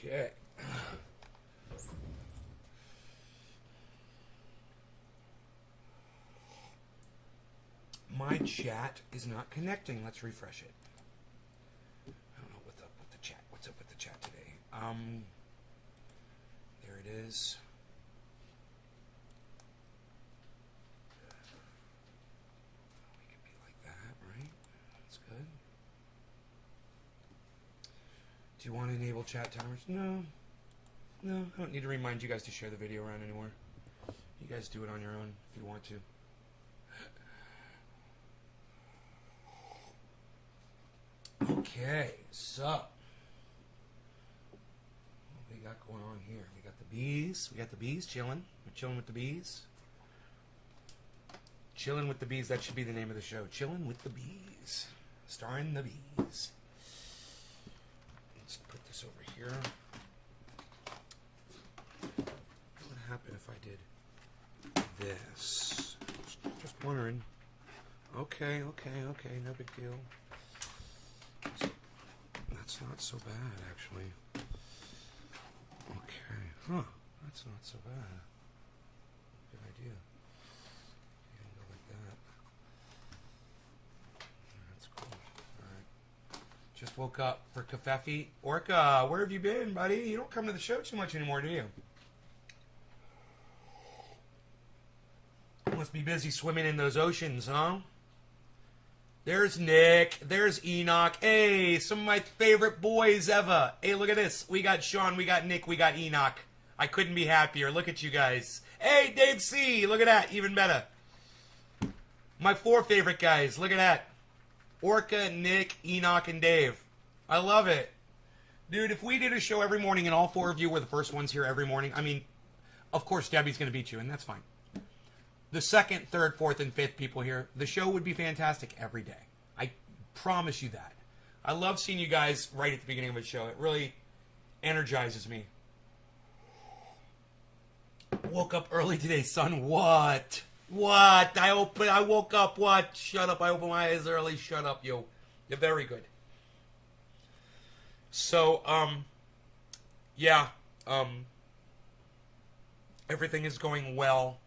Okay. My chat is not connecting. Let's refresh it. I don't know what's up with the chat. What's up with the chat today? There it is. We could be like that, right? That's good. Do you want to enable chat timers? No. No, I don't need to remind you guys to share the video around anymore. You guys do it on your own if you want to. Okay, so what we got going on here? We got the bees. We got the bees chilling. We're chilling with the bees. Chilling with the bees. That should be the name of the show. Chilling with the bees. Starring the bees. Let's put this over here. What would happen if I did this? Just wondering. Okay. No big deal. That's not so bad, actually. Okay. Huh. That's not so bad. Good idea. You can go like that. That's cool. Alright. Just woke up for Kafefi. Orca, where have you been, buddy? You don't come to the show too much anymore, do you? You must be busy swimming in those oceans, huh? There's Nick. There's Enoch. Hey, some of my favorite boys ever. Hey, look at this. We got Sean. We got Nick. We got Enoch. I couldn't be happier. Look at you guys. Hey, Dave C. Look at that. Even better. My 4 favorite guys. Look at that. Orca, Nick, Enoch, and Dave. I love it. Dude, if we did a show every morning and all 4 of you were the first ones here every morning, I mean, of course Debbie's going to beat you, and that's fine. The 2nd, 3rd, 4th, and 5th people here, the show would be fantastic every day. I promise you that. I love seeing you guys right at the beginning of a show. It really energizes me. Woke up early today, son. What? I woke up, what? Shut up. I opened my eyes early. Shut up, yo. You're very good. So, yeah. Everything is going well.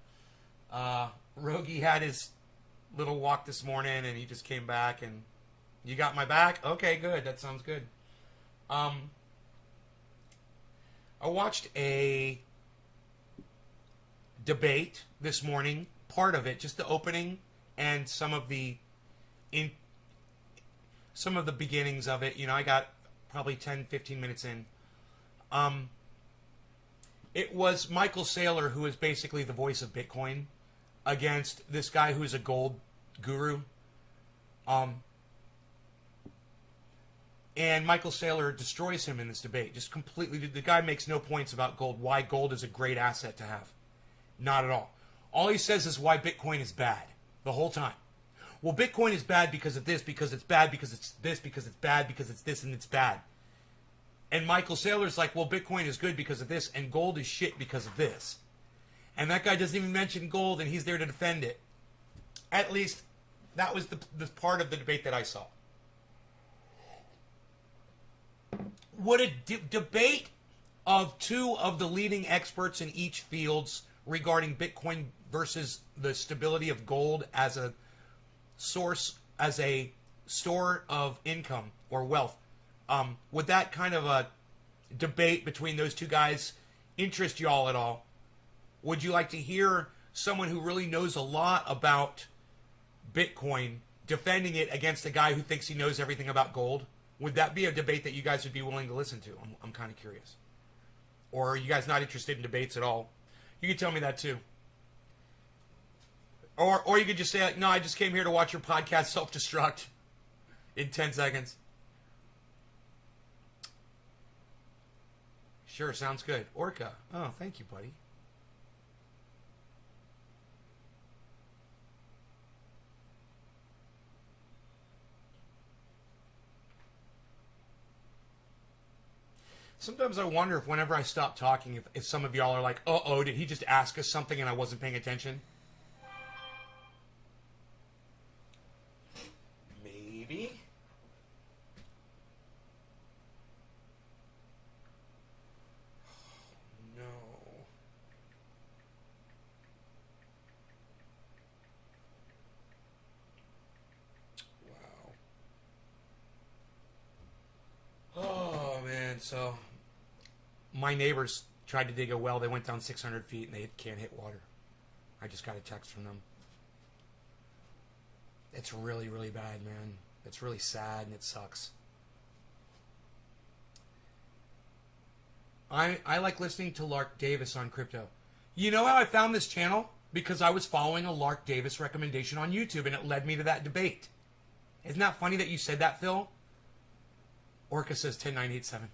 Rogi had his little walk this morning and he just came back and you got my back? Okay, good. That sounds good. I watched a debate this morning, part of it, just the opening and some of the beginnings of it. You know, I got probably 10, 15 minutes in. It was Michael Saylor, who is basically the voice of Bitcoin, against this guy who is a gold guru. And Michael Saylor destroys him in this debate. Just completely. The guy makes no points about gold, why gold is a great asset to have. Not at all. All he says is why Bitcoin is bad the whole time. Well, Bitcoin is bad because of this, because it's bad, because it's this, because it's bad, because it's this, and it's bad. And Michael Saylor's like, well, Bitcoin is good because of this, and gold is shit because of this. And that guy doesn't even mention gold, and he's there to defend it. At least, that was the part of the debate that I saw. What a debate of 2 of the leading experts in each fields regarding Bitcoin versus the stability of gold as a source, as a store of income or wealth. Would that kind of a debate between those 2 guys interest y'all at all? Would you like to hear someone who really knows a lot about Bitcoin defending it against a guy who thinks he knows everything about gold? Would that be a debate that you guys would be willing to listen to? I'm kind of curious. Or are you guys not interested in debates at all? You can tell me that too. Or you could just say, no, I just came here to watch your podcast self-destruct in 10 seconds. Sure, sounds good. Orca. Oh, thank you, buddy. Sometimes I wonder if whenever I stop talking, if some of y'all are like, uh-oh, did he just ask us something and I wasn't paying attention? Maybe. good. So my neighbors tried to dig a well. They went down 600 feet and they can't hit water. I just got a text from them. It's really, really bad, man. It's really sad and it sucks. I like listening to Lark Davis on crypto. You know how I found this channel? Because I was following a Lark Davis recommendation on YouTube and it led me to that debate. Isn't that funny that you said that, Phil? Orca says 10987.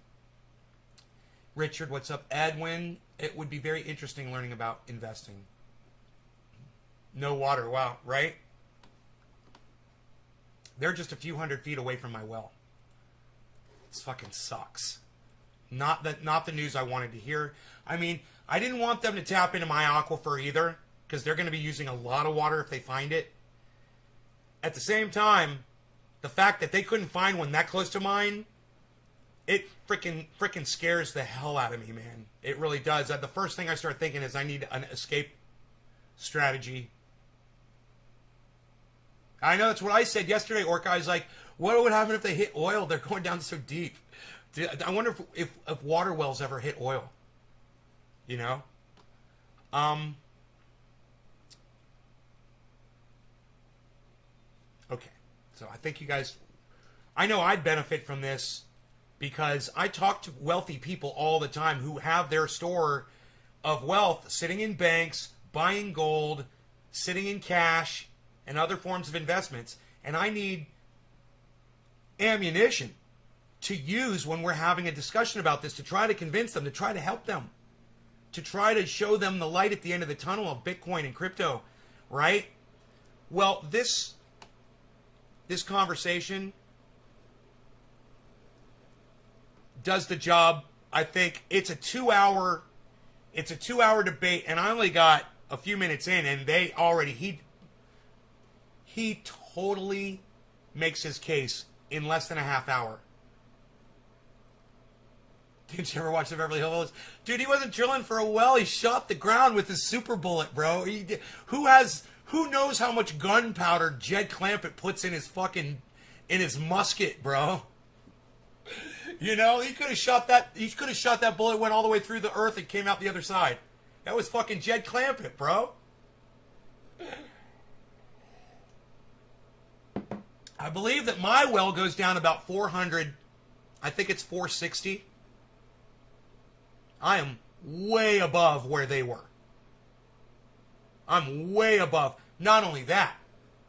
Richard, what's up? Edwin, it would be very interesting learning about investing. No water, wow, right? They're just a few hundred feet away from my well. This fucking sucks. Not the news I wanted to hear. I mean, I didn't want them to tap into my aquifer either, because they're going to be using a lot of water if they find it. At the same time, the fact that they couldn't find one that close to mine, it freaking scares the hell out of me, man. It really does. The first thing I start thinking is I need an escape strategy. I know that's what I said yesterday, Orca. I was like, what would happen if they hit oil? They're going down so deep. I wonder if water wells ever hit oil. You know? Okay. So I think you guys... I know I'd benefit from this because I talk to wealthy people all the time who have their store of wealth sitting in banks, buying gold, sitting in cash, and other forms of investments. And I need ammunition to use when we're having a discussion about this, to try to convince them, to try to help them, to try to show them the light at the end of the tunnel of Bitcoin and crypto, right? Well, this conversation does the job. I think it's a 2-hour debate, and I only got a few minutes in, and they already he totally makes his case in less than a half hour. Didn't you ever watch the Beverly Hills? Dude, he wasn't drilling for a well. He shot the ground with his super bullet, bro. Who knows how much gunpowder Jed Clampett puts in his musket, bro? You know, he could have shot that bullet, went all the way through the earth and came out the other side. That was fucking Jed Clampett, bro. I believe that my well goes down about 400. I think it's 460. I am way above where they were. I'm way above. Not only that,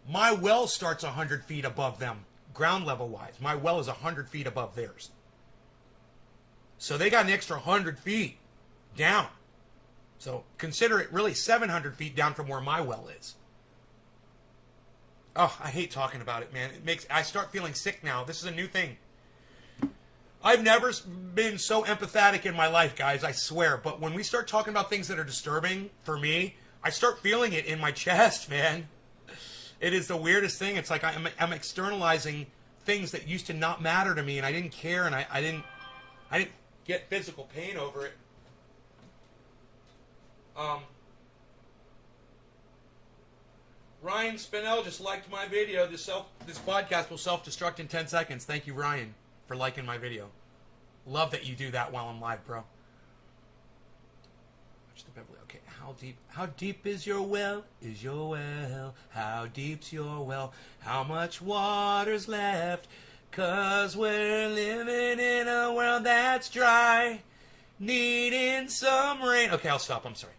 my well starts 100 feet above them, ground level wise. My well is 100 feet above theirs. So they got an extra 100 feet down. So consider it really 700 feet down from where my well is. Oh, I hate talking about it, man. I start feeling sick now. This is a new thing. I've never been so empathetic in my life, guys, I swear. But when we start talking about things that are disturbing for me, I start feeling it in my chest, man. It is the weirdest thing. It's like I'm externalizing things that used to not matter to me, and I didn't care, and I didn't get physical pain over it. Ryan Spinell just liked my video. This podcast will self-destruct in 10 seconds. Thank you, Ryan, for liking my video. Love that you do that while I'm live, bro. Okay, how deep is your well? Is your well? How deep's your well? How much water's left? 'Cause we're living in a world that's dry, needing some rain. Okay, I'll stop. I'm sorry.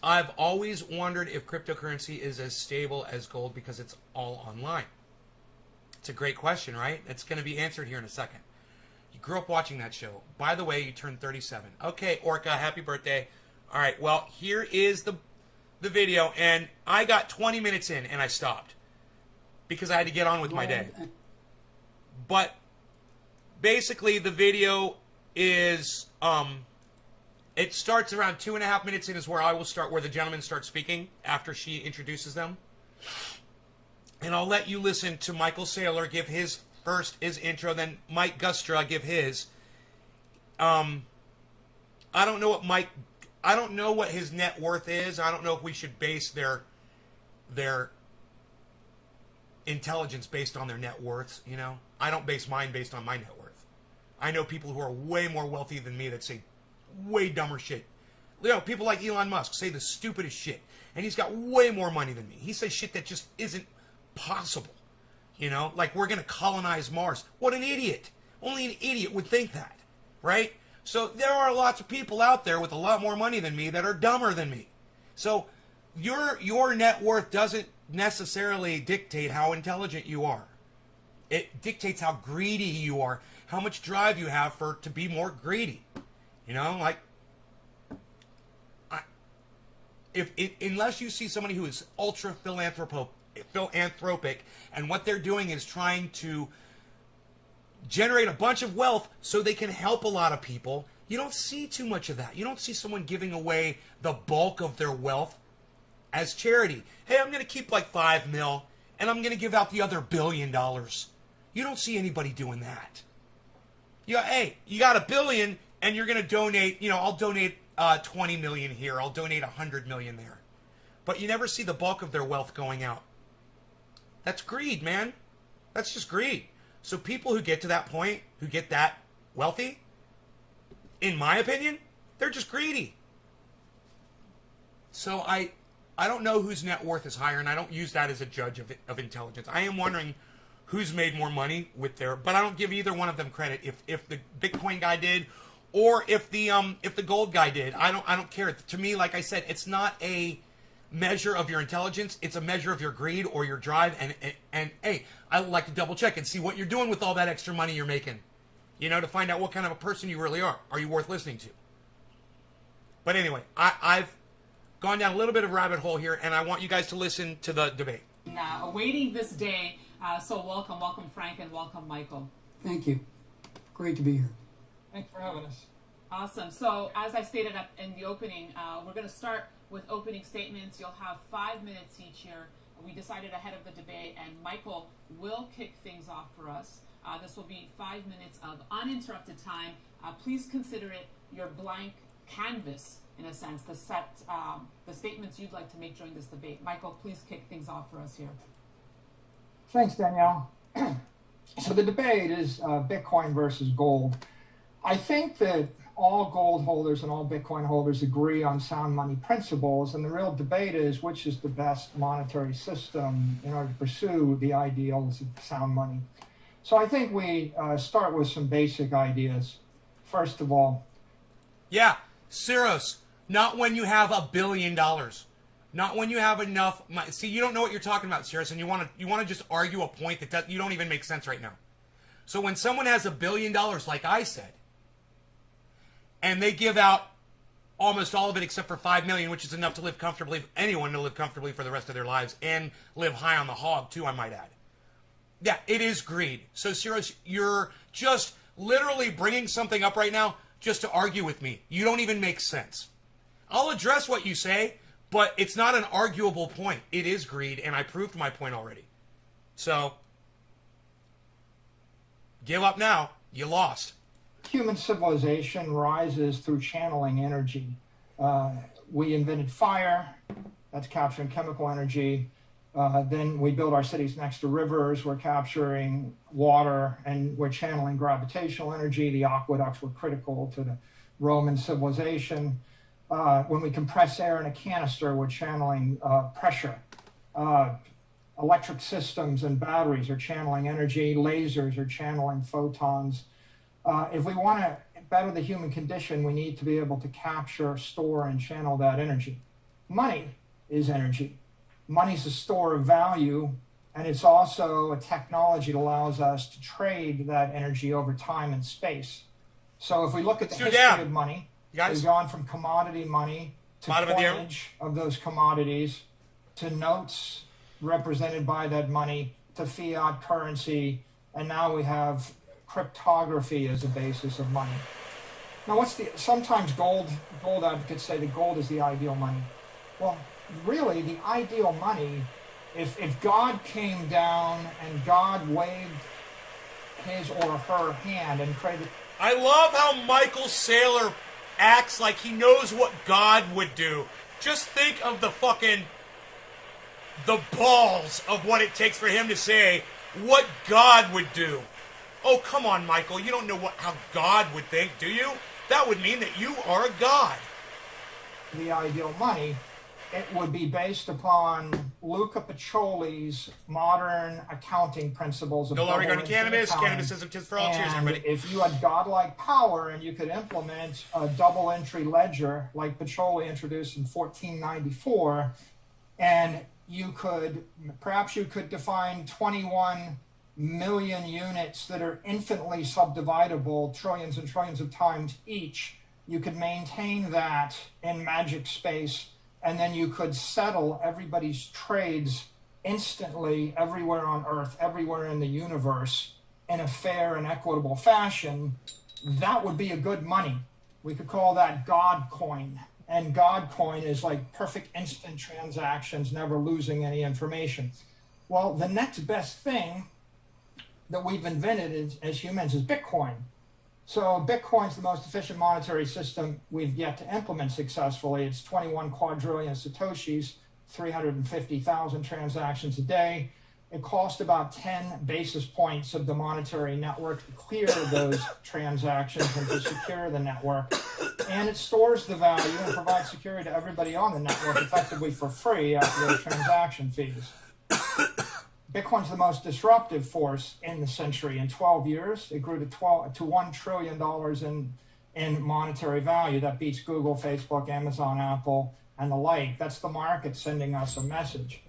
I've always wondered if cryptocurrency is as stable as gold because it's all online. It's a great question, right? It's going to be answered here in a second. You grew up watching that show. By the way, you turned 37. Okay, Orca, happy birthday. All right, well, here is the video, and I got 20 minutes in, and I stopped because I had to get on with my day. But basically, the video is... it starts around 2.5 minutes in is where I will start, where the gentleman starts speaking after she introduces them. And I'll let you listen to Michael Saylor give his intro, then Mike Gustra give his. I don't know what his net worth is. I don't know if we should base their intelligence based on their net worths, you know? I don't base mine based on my net worth. I know people who are way more wealthy than me that say way dumber shit. You know, people like Elon Musk say the stupidest shit. And he's got way more money than me. He says shit that just isn't possible. You know, like we're going to colonize Mars. What an idiot. Only an idiot would think that, right? So there are lots of people out there with a lot more money than me that are dumber than me. So your net worth doesn't necessarily dictate how intelligent you are. It dictates how greedy you are, how much drive you have to be more greedy. You know, like, unless you see somebody who is ultra philanthropic, and what they're doing is trying to generate a bunch of wealth so they can help a lot of people, you don't see too much of that. You don't see someone giving away the bulk of their wealth as charity. Hey, I'm going to keep like $5 million, and I'm going to give out the other $1 billion. You don't see anybody doing that. Hey, you got $1 billion, and you're going to donate, I'll donate 20 million here. I'll donate 100 million there. But you never see the bulk of their wealth going out. That's greed, man. That's just greed. So people who get to that point, who get that wealthy, in my opinion, they're just greedy. So I don't know whose net worth is higher, and I don't use that as a judge of intelligence. I am wondering who's made more money with but I don't give either one of them credit. If the Bitcoin guy did, or if the gold guy did, I don't care. To me, like I said, it's not a measure of your intelligence. It's a measure of your greed or your drive. And hey, I would like to double check and see what you're doing with all that extra money you're making. To find out what kind of a person you really are. Are you worth listening to? But anyway, I've gone down a little bit of a rabbit hole here, and I want you guys to listen to the debate. Awaiting this day. So welcome Frank, and welcome Michael. Thank you. Great to be here. Thanks for having us. Awesome. So as I stated up in the opening, we're going to start with opening statements. You'll have 5 minutes each here. We decided ahead of the debate, and Michael will kick things off for us. This will be 5 minutes of uninterrupted time. Please consider it your blank canvas, in a sense, to set the statements you'd like to make during this debate. Michael, please kick things off for us here. Thanks, Danielle. So the debate is Bitcoin versus gold. I think that all gold holders and all Bitcoin holders agree on sound money principles, and the real debate is which is the best monetary system in order to pursue the ideals of sound money. So I think we start with some basic ideas. First of all, yeah, Syros, not when you have $1 billion, not when you have enough money. See, you don't know what you're talking about, Syros, and you want to just argue a point that you don't even make sense right now. So when someone has $1 billion, like I said, and they give out almost all of it except for $5 million, which is enough to live comfortably, anyone to live comfortably for the rest of their lives, and live high on the hog too, I might add. Yeah, it is greed. So, Syros, you're just literally bringing something up right now just to argue with me. You don't even make sense. I'll address what you say, but it's not an arguable point. It is greed, and I proved my point already. So, give up now. You lost. Human civilization rises through channeling energy. We invented fire. That's capturing chemical energy. Then we build our cities next to rivers. We're capturing water, and we're channeling gravitational energy. The aqueducts were critical to the Roman civilization. When we compress air in a canister, we're channeling pressure. Electric systems and batteries are channeling energy. Lasers are channeling photons. If we want to better the human condition, we need to be able to capture, store, and channel that energy. Money is energy. Money's a store of value, and it's also a technology that allows us to trade that energy over time and space. So if we look at the history of money, we've gone from commodity money to coinage of those commodities, to notes represented by that money, to fiat currency, and now we have cryptography as a basis of money. Now, sometimes gold advocates say that gold is the ideal money. Well, really, the ideal money, if God came down and God waved his or her hand and created... I love how Michael Saylor acts like he knows what God would do. Just think of the balls of what it takes for him to say what God would do. Oh, come on, Michael. You don't know how God would think, do you? That would mean that you are a god. The ideal money, it would be based upon Luca Pacioli's modern accounting principles of No longer double going to entry cannabis. accounting. Cannabis isn't just for all. Cheers, And everybody. if you had godlike power and you could implement a double entry ledger like Pacioli introduced in 1494, and perhaps you could define 21 million units that are infinitely subdividable, trillions and trillions of times each, you could maintain that in magic space, and then you could settle everybody's trades instantly everywhere on Earth, everywhere in the universe, in a fair and equitable fashion. That would be a good money. We could call that God coin. And God coin is like perfect instant transactions, never losing any information. Well, the next best thing that we've invented as humans is Bitcoin. So Bitcoin's the most efficient monetary system we've yet to implement successfully. It's 21 quadrillion Satoshis, 350,000 transactions a day. It costs about 10 basis points of the monetary network to clear those transactions and to secure the network. And it stores the value and provides security to everybody on the network effectively for free after those transaction fees. Bitcoin's the most disruptive force in the century. In 12 years, it grew to $1 trillion in monetary value. That beats Google, Facebook, Amazon, Apple, and the like. That's the market sending us a message.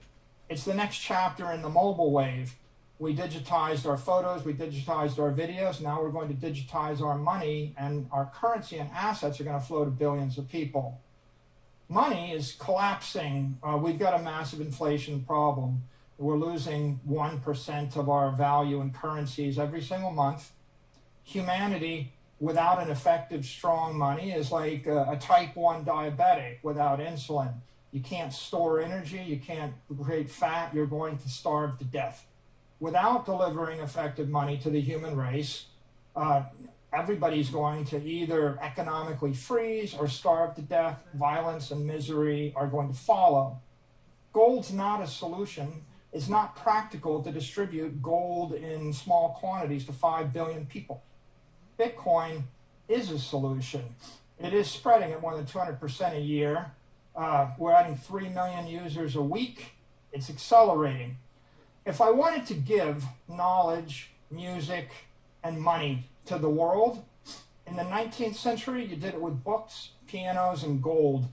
It's the next chapter in the mobile wave. We digitized our photos, we digitized our videos. Now we're going to digitize our money, and our currency and assets are going to flow to billions of people. Money is collapsing. We've got a massive inflation problem. We're losing 1% of our value in currencies every single month. Humanity, without an effective, strong money, is like a type 1 diabetic without insulin. You can't store energy, you can't create fat, you're going to starve to death. Without delivering effective money to the human race, everybody's going to either economically freeze or starve to death. Violence and misery are going to follow. Gold's not a solution. It's not practical to distribute gold in small quantities to 5 billion people. Bitcoin is a solution. It is spreading at more than 200% a year. We're adding 3 million users a week. It's accelerating. If I wanted to give knowledge, music, and money to the world, in the 19th century, you did it with books, pianos, and gold.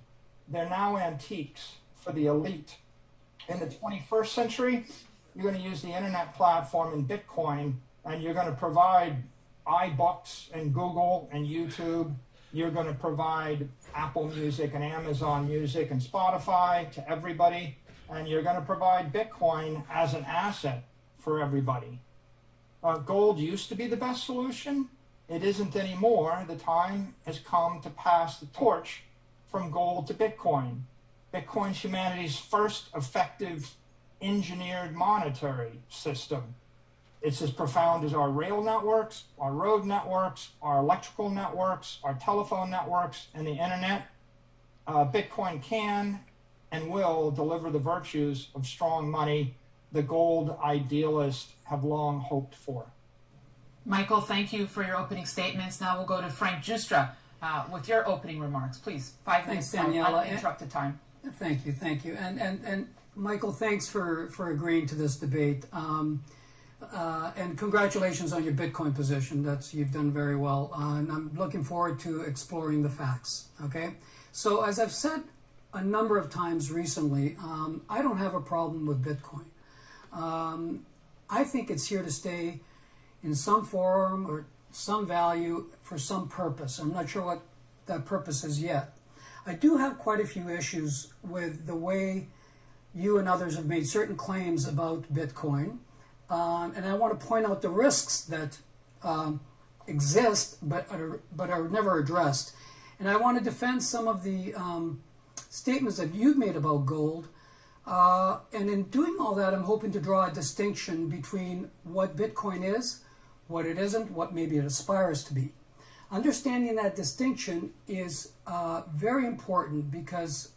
They're now antiques for the elite. In the 21st century, you're going to use the internet platform and Bitcoin, and you're going to provide iBooks and Google and YouTube. You're going to provide Apple Music and Amazon Music and Spotify to everybody, and you're going to provide Bitcoin as an asset for everybody. Gold used to be the best solution. It isn't anymore. The time has come to pass the torch from gold to Bitcoin. Bitcoin's humanity's first effective engineered monetary system. It's as profound as our rail networks, our road networks, our electrical networks, our telephone networks, and the internet. Bitcoin can and will deliver the virtues of strong money the gold idealists have long hoped for. Michael, thank you for your opening statements. Now we'll go to Frank Justra with your opening remarks. Please, 5 minutes, Thanks, Daniela. uninterrupted time. Thank you. And Michael, thanks for agreeing to this debate. And congratulations on your Bitcoin position. You've done very well. And I'm looking forward to exploring the facts. Okay. So as I've said a number of times recently, I don't have a problem with Bitcoin. I think it's here to stay in some form or some value for some purpose. I'm not sure what that purpose is yet. I do have quite a few issues with the way you and others have made certain claims about Bitcoin. And I want to point out the risks that exist but are never addressed. And I want to defend some of the statements that you've made about gold. And in doing all that, I'm hoping to draw a distinction between what Bitcoin is, what it isn't, what maybe it aspires to be. Understanding that distinction is very important because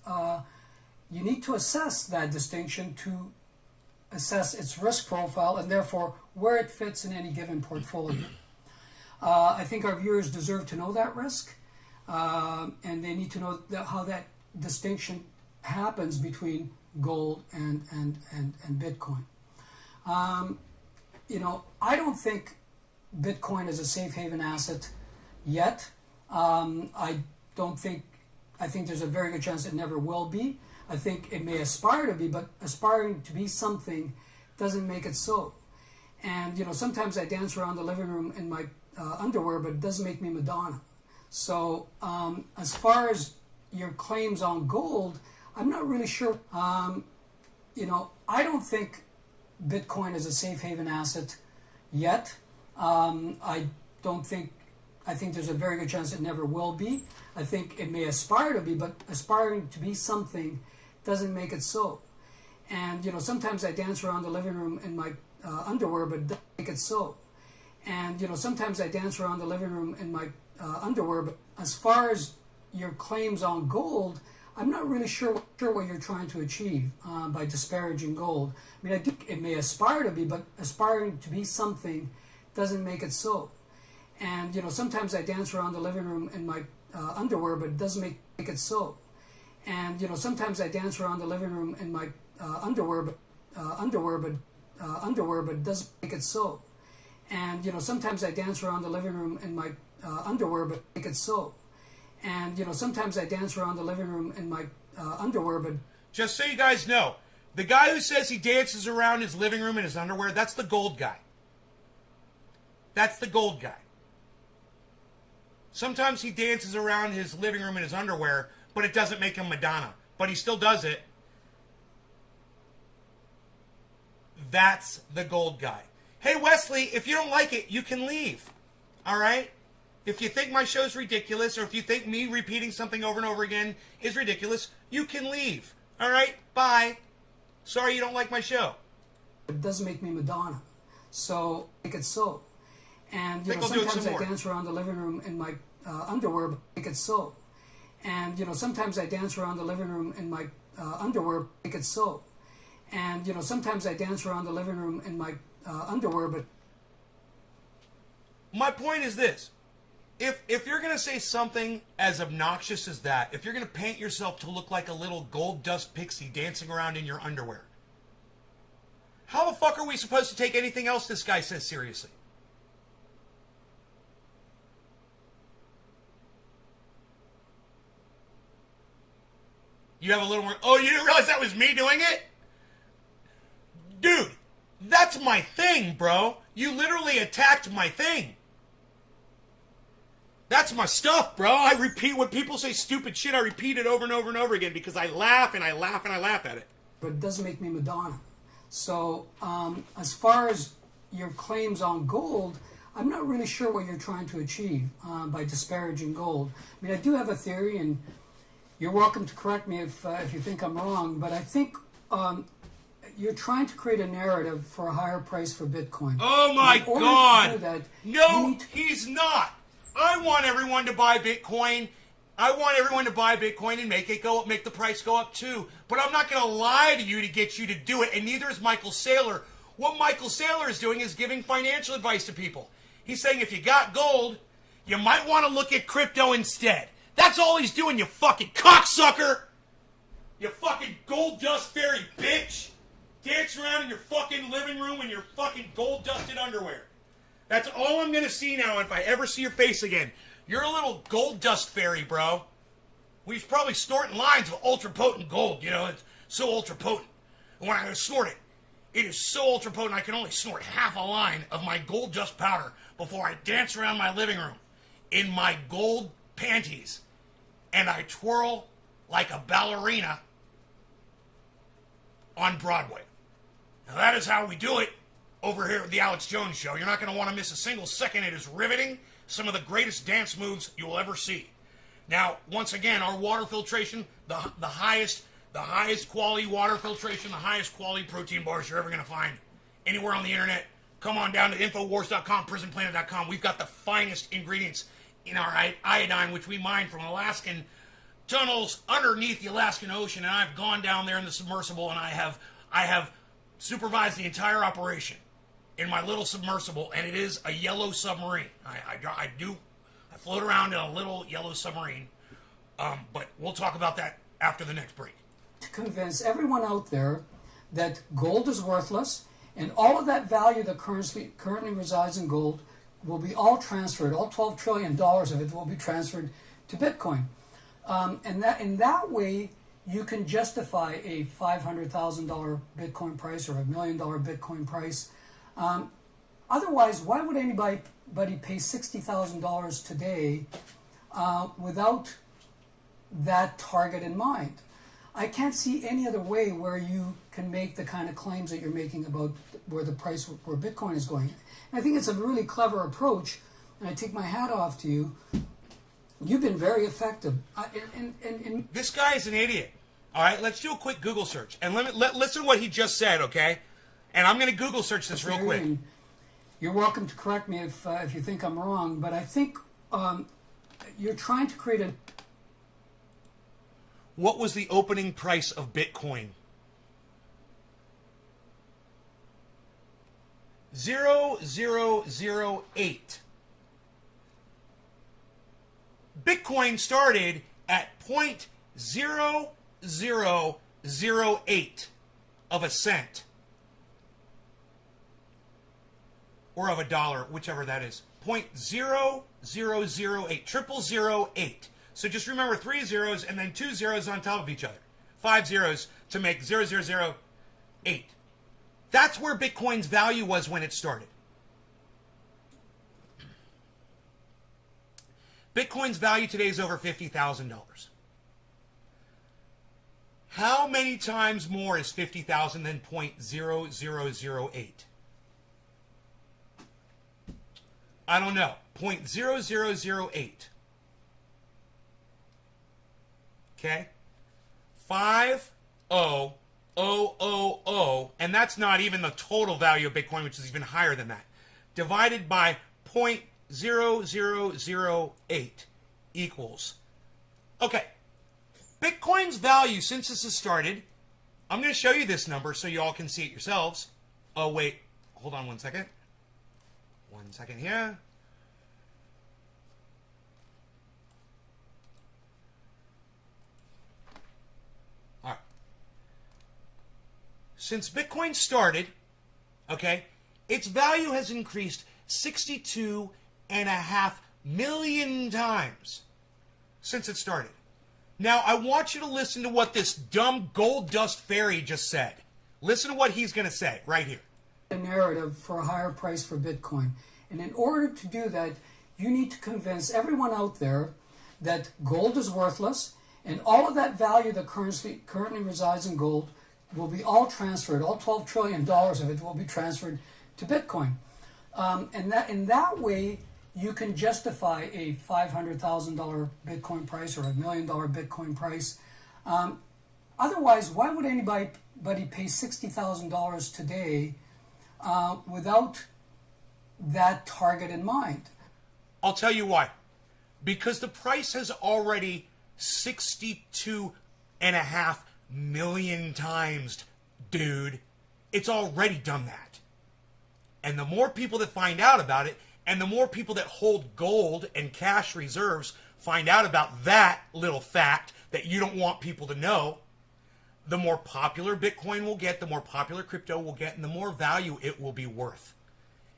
you need to assess that distinction to assess its risk profile and therefore where it fits in any given portfolio. I think our viewers deserve to know that risk, and they need to know how that distinction happens between gold and Bitcoin. I don't think Bitcoin is a safe haven asset yet. I think there's a very good chance it never will be. I think it may aspire to be, but aspiring to be something doesn't make it so. And, sometimes I dance around the living room in my underwear, but it doesn't make me Madonna. So as far as your claims on gold, I'm not really sure. I don't think Bitcoin is a safe haven asset yet. I think there's a very good chance it never will be. I think it may aspire to be, but aspiring to be something doesn't make it so. And, sometimes I dance around the living room in my underwear, but it doesn't make it so. And, sometimes I dance around the living room in my underwear, but as far as your claims on gold, I'm not really sure what you're trying to achieve by disparaging gold. I mean, I think it may aspire to be, but aspiring to be something doesn't make it so. And, sometimes I dance around the living room in my underwear, but it doesn't make it so. And, sometimes I dance around the living room in my underwear, but it doesn't make it so. And, sometimes I dance around the living room in my underwear, but make it so. And, sometimes I dance around the living room in my underwear, but... Just so you guys know, the guy who says he dances around his living room in his underwear, that's the gold guy. That's the gold guy. Sometimes he dances around his living room in his underwear, but it doesn't make him Madonna. But he still does it. That's the gold guy. Hey, Wesley, if you don't like it, you can leave. All right? If you think my show's ridiculous, or if you think me repeating something over and over again is ridiculous, you can leave. All right? Bye. Sorry you don't like my show. It doesn't make me Madonna. So, make it so. And, sometimes I dance around the living room in my underwear, but make it so. And, sometimes I dance around the living room in my underwear, make it so. And, sometimes I dance around the living room in my underwear, but... My point is this. If you're going to say something as obnoxious as that, if you're going to paint yourself to look like a little gold dust pixie dancing around in your underwear, how the fuck are we supposed to take anything else this guy says seriously? You have a little more... Oh, you didn't realize that was me doing it? Dude, that's my thing, bro. You literally attacked my thing. That's my stuff, bro. I repeat when people say stupid shit, I repeat it over and over and over again because I laugh and I laugh and I laugh at it. But it doesn't make me Madonna. So as far as your claims on gold, I'm not really sure what you're trying to achieve by disparaging gold. I mean, I do have a theory, and you're welcome to correct me if you think I'm wrong, but I think you're trying to create a narrative for a higher price for Bitcoin. Oh my God! That, no, he's not. I want everyone to buy Bitcoin. I want everyone to buy Bitcoin and make the price go up too. But I'm not going to lie to you to get you to do it, and neither is Michael Saylor. What Michael Saylor is doing is giving financial advice to people. He's saying if you got gold, you might want to look at crypto instead. That's all he's doing, you fucking cocksucker! You fucking gold dust fairy bitch! Dance around in your fucking living room in your fucking gold dusted underwear. That's all I'm gonna see now if I ever see your face again. You're a little gold dust fairy, bro. We've probably snorting lines of ultra potent gold, it's so ultra potent. And when I snort it, it is so ultra potent I can only snort half a line of my gold dust powder before I dance around my living room in my gold panties and I twirl like a ballerina on Broadway. Now that is how we do it over here at the Alex Jones Show. You're not going to want to miss a single second. It is riveting. Some of the greatest dance moves you will ever see. Now, once again, our water filtration, the highest quality water filtration, the highest quality protein bars you're ever going to find anywhere on the internet. Come on down to Infowars.com, PrisonPlanet.com. We've got the finest ingredients in our iodine, which we mine from Alaskan tunnels underneath the Alaskan Ocean. And I've gone down there in the submersible, and I have supervised the entire operation. in my little submersible, and it is a yellow submarine. I float around in a little yellow submarine, but we'll talk about that after the next break. To convince everyone out there that gold is worthless, and all of that value that currently resides in gold will be all transferred, all $12 trillion of it will be transferred to Bitcoin. And that in that way, you can justify a $500,000 Bitcoin price or $1 million Bitcoin price. Otherwise, why would anybody pay $60,000 today without that target in mind? I can't see any other way where you can make the kind of claims that you're making about where the price, where Bitcoin is going. And I think it's a really clever approach, and I take my hat off to you. You've been very effective. This guy is an idiot. All right, let's do a quick Google search and listen to what he just said, okay? And I'm going to Google search this real quick. You're welcome to correct me if you think I'm wrong, but I think you're trying to create a... What was the opening price of Bitcoin? 0008. Bitcoin started at 0.0008 of a cent. Or of a dollar, whichever that is. 0.0008. 0008. So just remember 3 zeros and then 2 zeros on top of each other. 5 zeros to make 0008. That's where Bitcoin's value was when it started. Bitcoin's value today is over $50,000. How many times more is 50,000 than 0.0008? I don't know. 0.0008. Okay? 50000, and that's not even the total value of Bitcoin, which is even higher than that, divided by 0.0008 equals. Okay. Bitcoin's value since this has started, I'm going to show you this number so you all can see it yourselves. Oh, wait. Hold on 1 second. 1 second here. All right. Since Bitcoin started, okay, its value has increased 62.5 million times since it started. Now, I want you to listen to what this dumb gold dust fairy just said. Listen to what he's going to say right here. A narrative for a higher price for Bitcoin. And in order to do that, you need to convince everyone out there that gold is worthless, and all of that value that currently resides in gold will be all transferred, all $12 trillion of it will be transferred to Bitcoin. And that in that way, you can justify a $500,000 Bitcoin price or $1 million Bitcoin price. Otherwise, why would anybody pay $60,000 today without that target in mind? I'll tell you why. Because the price has already 62.5 million times, dude. It's already done that. And the more people that find out about it, and the more people that hold gold and cash reserves find out about that little fact that you don't want people to know, the more popular Bitcoin will get, the more popular crypto will get, and the more value it will be worth.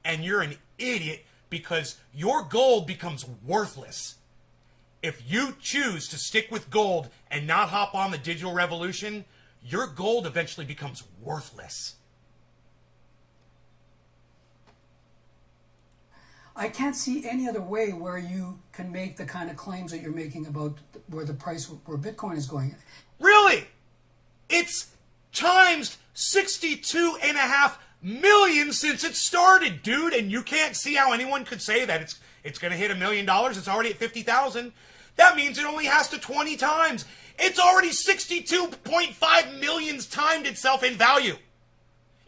And you're an idiot because your gold becomes worthless. If you choose to stick with gold and not hop on the digital revolution, your gold eventually becomes worthless. I can't see any other way where you can make the kind of claims that you're making about where the price, where Bitcoin is going. Really? It's times 62.5 million since it started, dude. And you can't see how anyone could say that it's going to hit $1 million. It's already at 50,000. That means it only has to 20 times. It's already 62.5 millions timed itself in value.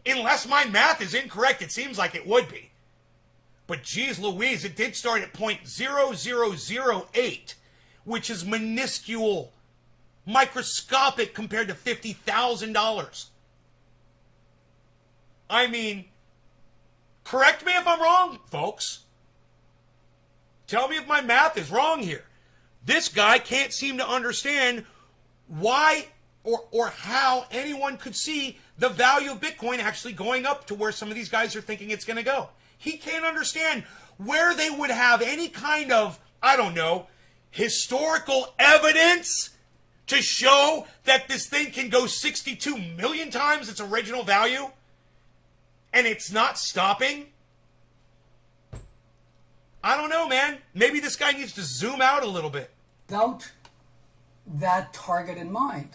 Unless my math is incorrect, it seems like it would be. But geez Louise, it did start at 0.0008, which is minuscule, microscopic compared to $50,000. I mean, Correct me if I'm wrong, folks. Tell me if my math is wrong here. This guy can't seem to understand why or how anyone could see the value of Bitcoin actually going up to where some of these guys are thinking it's going to go. He can't understand where they would have any kind of, I don't know, historical evidence to show that this thing can go 62 million times its original value and it's not stopping. I don't know, man. Maybe this guy needs to zoom out a little bit. Without that target in mind,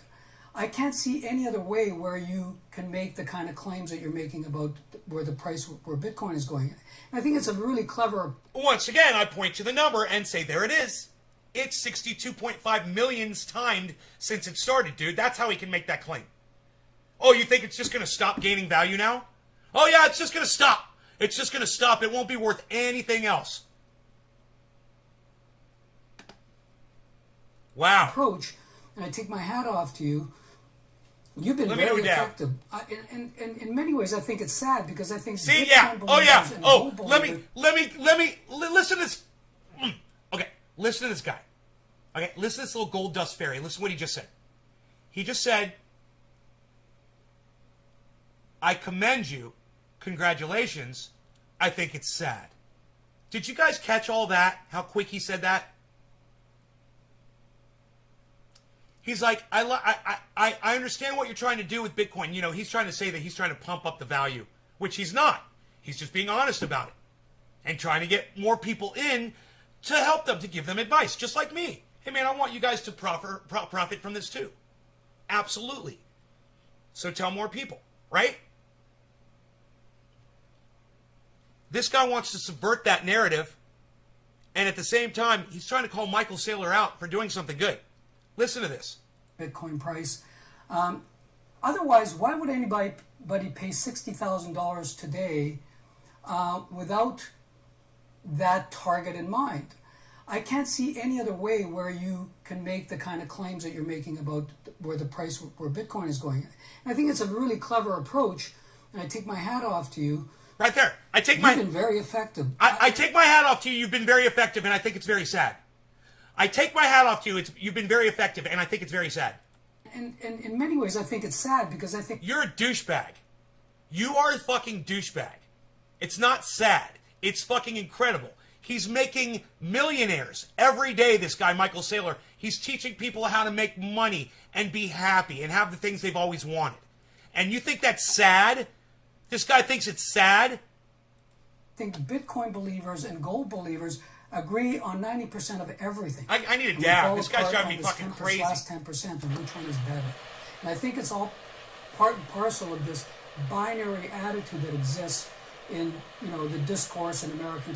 I can't see any other way where you can make the kind of claims that you're making about where the price, where Bitcoin is going. And I think it's a really clever... Once again, I point to the number and say, there it is. It's 62.5 millions timed since it started, dude. That's how he can make that claim. Oh, you think it's just going to stop gaining value now? Oh, yeah, it's just going to stop. It's just going to stop. It won't be worth anything else. Wow. Approach, and I take my hat off to you. You've been very effective. In many ways, I think it's sad because I think... See, yeah. Oh, yeah. Oh, let me, listen to this. Okay, listen to this guy. Okay, listen to this little gold dust fairy. Listen to what he just said. He just said, I commend you. Congratulations. I think it's sad. Did you guys catch all that? How quick he said that? He's like, I understand what you're trying to do with Bitcoin. You know, he's trying to say that he's trying to pump up the value, which he's not. He's just being honest about it and trying to get more people in to help them, to give them advice, just like me. Hey, man, I want you guys to profit from this too. Absolutely. So tell more people, right? This guy wants to subvert that narrative, and at the same time, he's trying to call Michael Saylor out for doing something good. Listen to this. Bitcoin price. Otherwise, why would anybody pay $60,000 today without that target in mind? I can't see any other way where you can make the kind of claims that you're making about where the price, where Bitcoin is going. And I think it's a really clever approach, and I take my hat off to you. Right there. You've been very effective. I take my hat off to you. You've been very effective, and I think it's very sad. I take my hat off to you. You've been very effective, and I think it's very sad. And in many ways, I think it's sad because I think... You're a douchebag. You are a fucking douchebag. It's not sad. It's fucking incredible. He's making millionaires every day, this guy, Michael Saylor. He's teaching people how to make money and be happy and have the things they've always wanted. And you think that's sad? This guy thinks it's sad? I think Bitcoin believers and gold believers agree on 90% of everything. I need a dab. This guy's driving me fucking crazy. Last 10% and which one is better. And I think it's all part and parcel of this binary attitude that exists in, you know, the discourse in America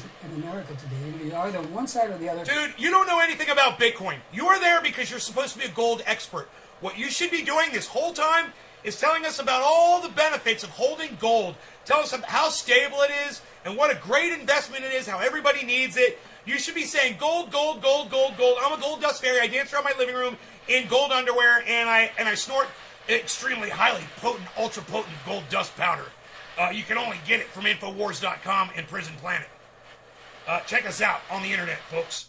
today. You're either one side or the other. Dude, you don't know anything about Bitcoin. You are there because you're supposed to be a gold expert. What you should be doing this whole time is telling us about all the benefits of holding gold. Tell us how stable it is and what a great investment it is, how everybody needs it. You should be saying gold, gold, gold, gold, gold. I'm a gold dust fairy. I dance around my living room in gold underwear, and I snort extremely highly potent, ultra potent gold dust powder. You can only get it from Infowars.com and Prison Planet. Check us out on the internet, folks.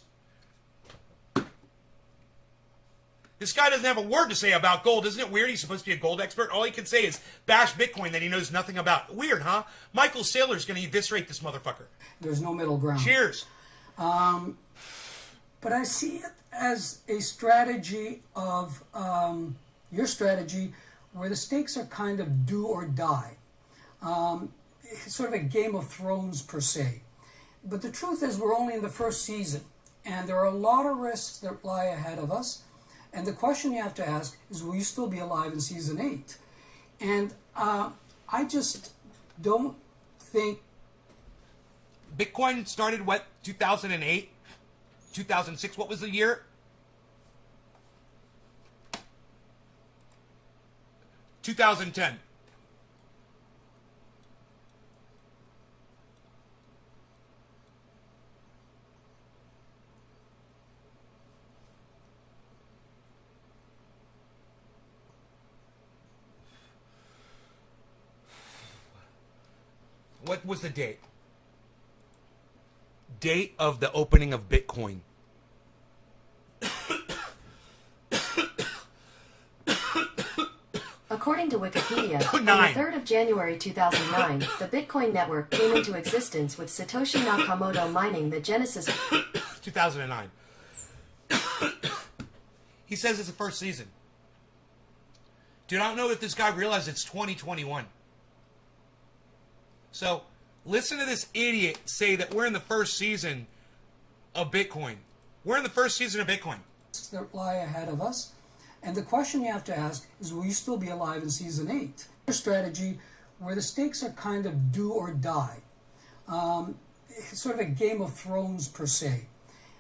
This guy doesn't have a word to say about gold. Isn't it weird? He's supposed to be a gold expert. All he can say is bash Bitcoin that he knows nothing about. Weird, huh? Michael Saylor's going to eviscerate this motherfucker. There's no middle ground. Cheers. But I see it as a strategy of your strategy where the stakes are kind of do or die. It's sort of a Game of Thrones per se. But the truth is we're only in the first season, and there are a lot of risks that lie ahead of us. And the question you have to ask is, will you still be alive in season 8? And I just don't think... Bitcoin started, what, 2008? 2006? What was the year? 2010. What was the date? date of the opening of Bitcoin? According to Wikipedia, on the 9. 3rd of January 2009, the Bitcoin network came into existence with Satoshi Nakamoto mining the genesis. 2009. He says it's the first season. Dude, I don't know if this guy realized it's 2021. So, listen to this idiot say that we're in the first season of Bitcoin. We're in the first season of Bitcoin. That lie ahead of us. And the question you have to ask is, will you still be alive in season 8? A strategy where the stakes are kind of do or die. It's sort of a Game of Thrones per se.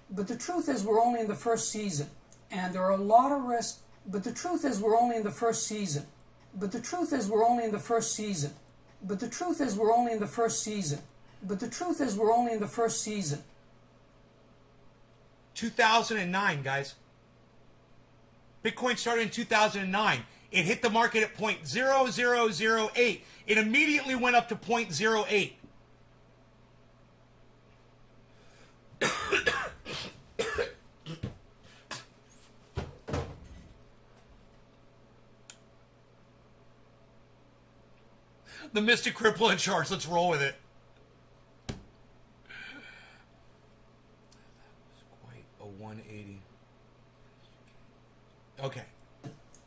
But the truth is we're only in the first season. And there are a lot of risks. But the truth is we're only in the first season. But the truth is we're only in the first season. But the truth is we're only in the first season. But the truth is we're only in the first season. 2009, guys. Bitcoin started in 2009. It hit the market at 0.0008. It immediately went up to 0.08. The Mystic Crippling charts. Let's roll with it. Quite a 180. Okay.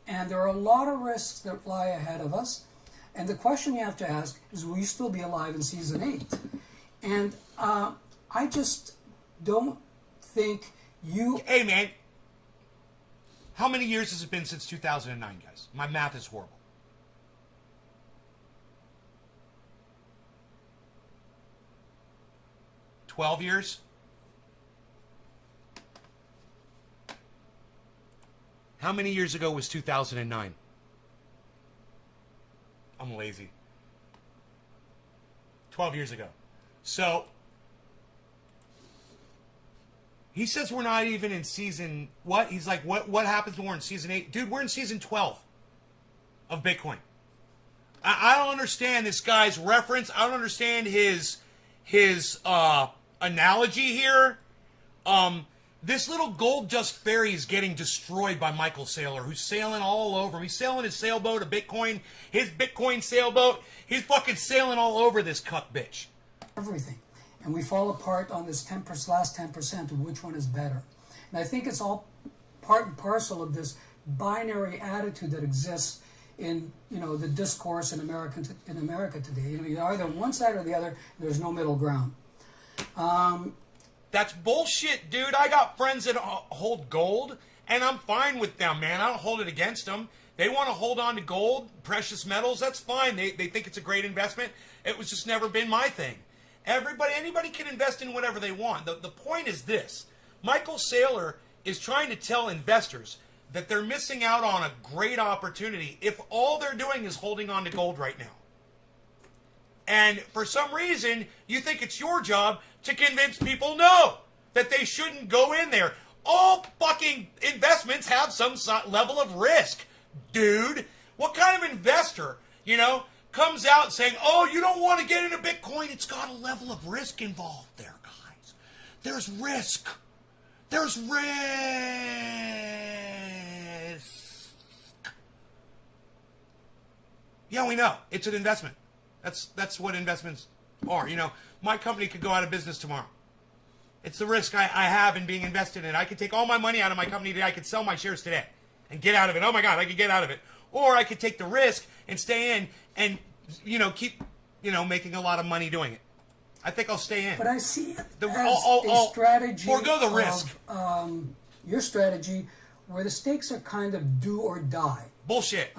And there are a lot of risks that lie ahead of us. And the question you have to ask is, will you still be alive in season 8? And I just don't think you... Hey, man. How many years has it been since 2009, guys? My math is horrible. 12 years? How many years ago was 2009? I'm lazy. 12 years ago. So, he says we're not even in season... What? He's like, what happens when we're in season 8? Dude, we're in season 12 of Bitcoin. I don't understand this guy's reference. I don't understand his analogy here. This little gold dust fairy is getting destroyed by Michael Saylor, who's sailing all over him. He's sailing his sailboat of Bitcoin, his Bitcoin sailboat. He's fucking sailing all over this cuck bitch. Everything. And we fall apart on this last 10% of which one is better. And I think it's all part and parcel of this binary attitude that exists in, the discourse in America today. You're either one side or the other. There's no middle ground. That's bullshit, dude. I got friends that hold gold, and I'm fine with them, man. I don't hold it against them. They want to hold on to gold, precious metals, that's fine. They think it's a great investment. It was just never been my thing. Anybody can invest in whatever they want. The point is this. Michael Saylor is trying to tell investors that they're missing out on a great opportunity if all they're doing is holding on to gold right now. And for some reason, you think it's your job to convince people no, that they shouldn't go in there. All fucking investments have some level of risk, dude. What kind of investor, comes out saying, oh, you don't want to get into Bitcoin? It's got a level of risk involved there, guys. There's risk. There's risk. Yeah, we know. It's an investment. That's what investments are. My company could go out of business tomorrow. It's the risk I have in being invested in. I could take all my money out of my company today. I could sell my shares today and get out of it. Oh my God, I could get out of it. Or I could take the risk and stay in and, keep, making a lot of money doing it. I think I'll stay in. But I see it as a strategy. Forego the risk. Your strategy, where the stakes are kind of do or die. Bullshit.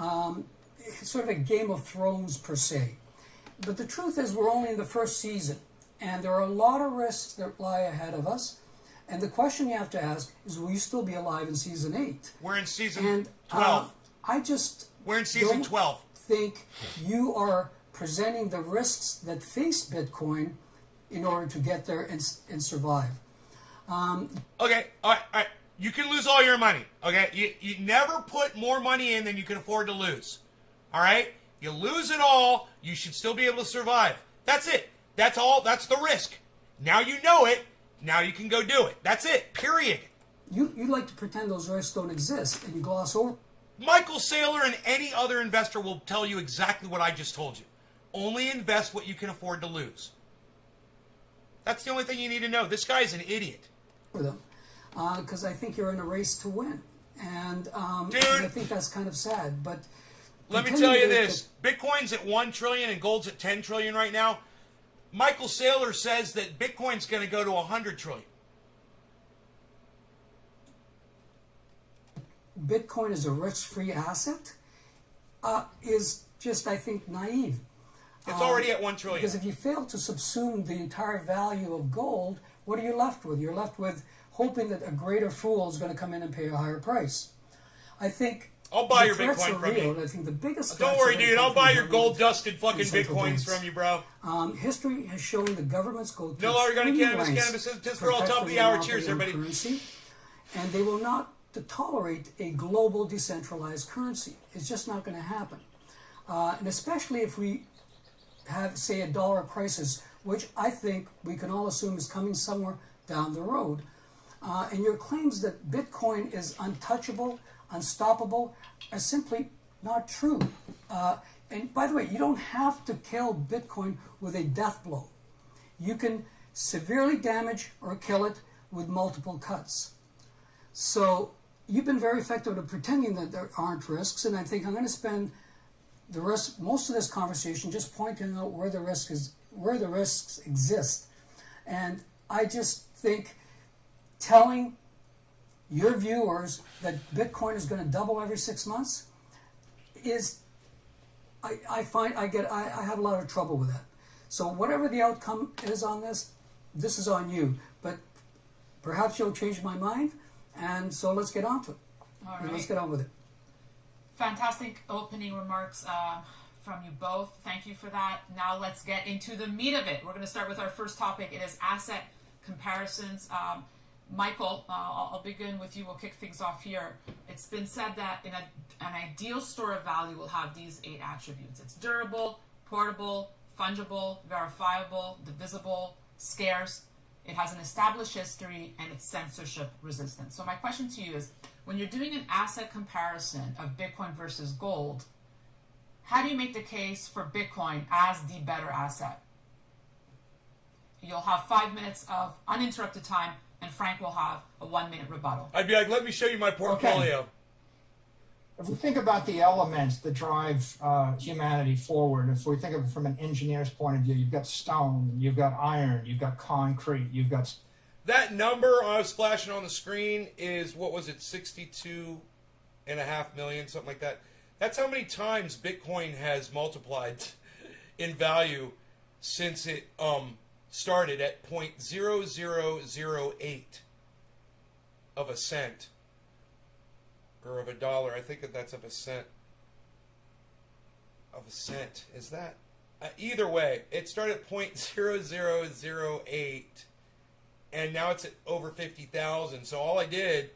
It's sort of a Game of Thrones per se. But the truth is we're only in the first season. And there are a lot of risks that lie ahead of us. And the question you have to ask is, will you still be alive in season 8? We're in season 12. We're in season 12. Think you are presenting the risks that face Bitcoin in order to get there and survive. Okay, all right. You can lose all your money, okay? You never put more money in than you can afford to lose, all right? You lose it all, you should still be able to survive. That's it. That's all. That's the risk. Now you know it. Now you can go do it. That's it. Period. You like to pretend those risks don't exist, and you gloss over. Michael Saylor and any other investor will tell you exactly what I just told you. Only invest what you can afford to lose. That's the only thing you need to know. This guy's an idiot. For them, because I think you're in a race to win, and Dude. I think that's kind of sad. But Let me tell you this. Bitcoin's at 1 trillion and gold's at 10 trillion right now. Michael Saylor says that Bitcoin's going to go to 100 trillion. Bitcoin is a risk-free asset is just, I think, naive. It's already at 1 trillion. Because if you fail to subsume the entire value of gold, what are you left with? You're left with hoping that a greater fool is going to come in and pay a higher price. I think I'll buy the your threats Bitcoin are from real. you. I think the biggest Don't threats worry, are gonna dude. come I'll from buy your governments gold-dusted fucking and central Bitcoins banks. from you, bro. History has shown the governments go through No longer gonna extreme cannabis, lengths cannabis. Just to for all protect top of the the hour. monopoly Cheers, on everybody. currency, and they will not tolerate a global decentralized currency. It's just not going to happen. And especially if we have, say, a dollar crisis, which I think we can all assume is coming somewhere down the road. And your claims that Bitcoin is untouchable, unstoppable, are simply not true. And by the way, you don't have to kill Bitcoin with a death blow. You can severely damage or kill it with multiple cuts. So you've been very effective at pretending that there aren't risks, and I think I'm going to spend most of this conversation just pointing out where the risks exist. And I just think telling your viewers that Bitcoin is going to double every 6 months is, I have a lot of trouble with that. So whatever the outcome is on this is on you. But perhaps you'll change my mind, and so let's get on to it. All And let's right. get on with it. Fantastic opening remarks from you both. Thank you for that. Now let's get into the meat of it. We're going to start with our first topic. It is asset comparisons. Michael, I'll begin with you. We'll kick things off here. It's been said that an ideal store of value will have these 8 attributes. It's durable, portable, fungible, verifiable, divisible, scarce. It has an established history, and it's censorship resistant. So my question to you is, when you're doing an asset comparison of Bitcoin versus gold, how do you make the case for Bitcoin as the better asset? You'll have 5 minutes of uninterrupted time, and Frank will have a 1-minute rebuttal. I'd be like, let me show you my portfolio. Okay. If we think about the elements that drive humanity forward, if we think of it from an engineer's point of view, you've got stone, you've got iron, you've got concrete, you've got... That number I was flashing on the screen is, what was it, 62.5 million, something like that. That's how many times Bitcoin has multiplied in value since it started at 0.0008 of a cent. Or of a dollar. I think that's of a cent. Of a cent. Is that? Either way, it started at 0.0008, and now it's at over 50,000. So all I did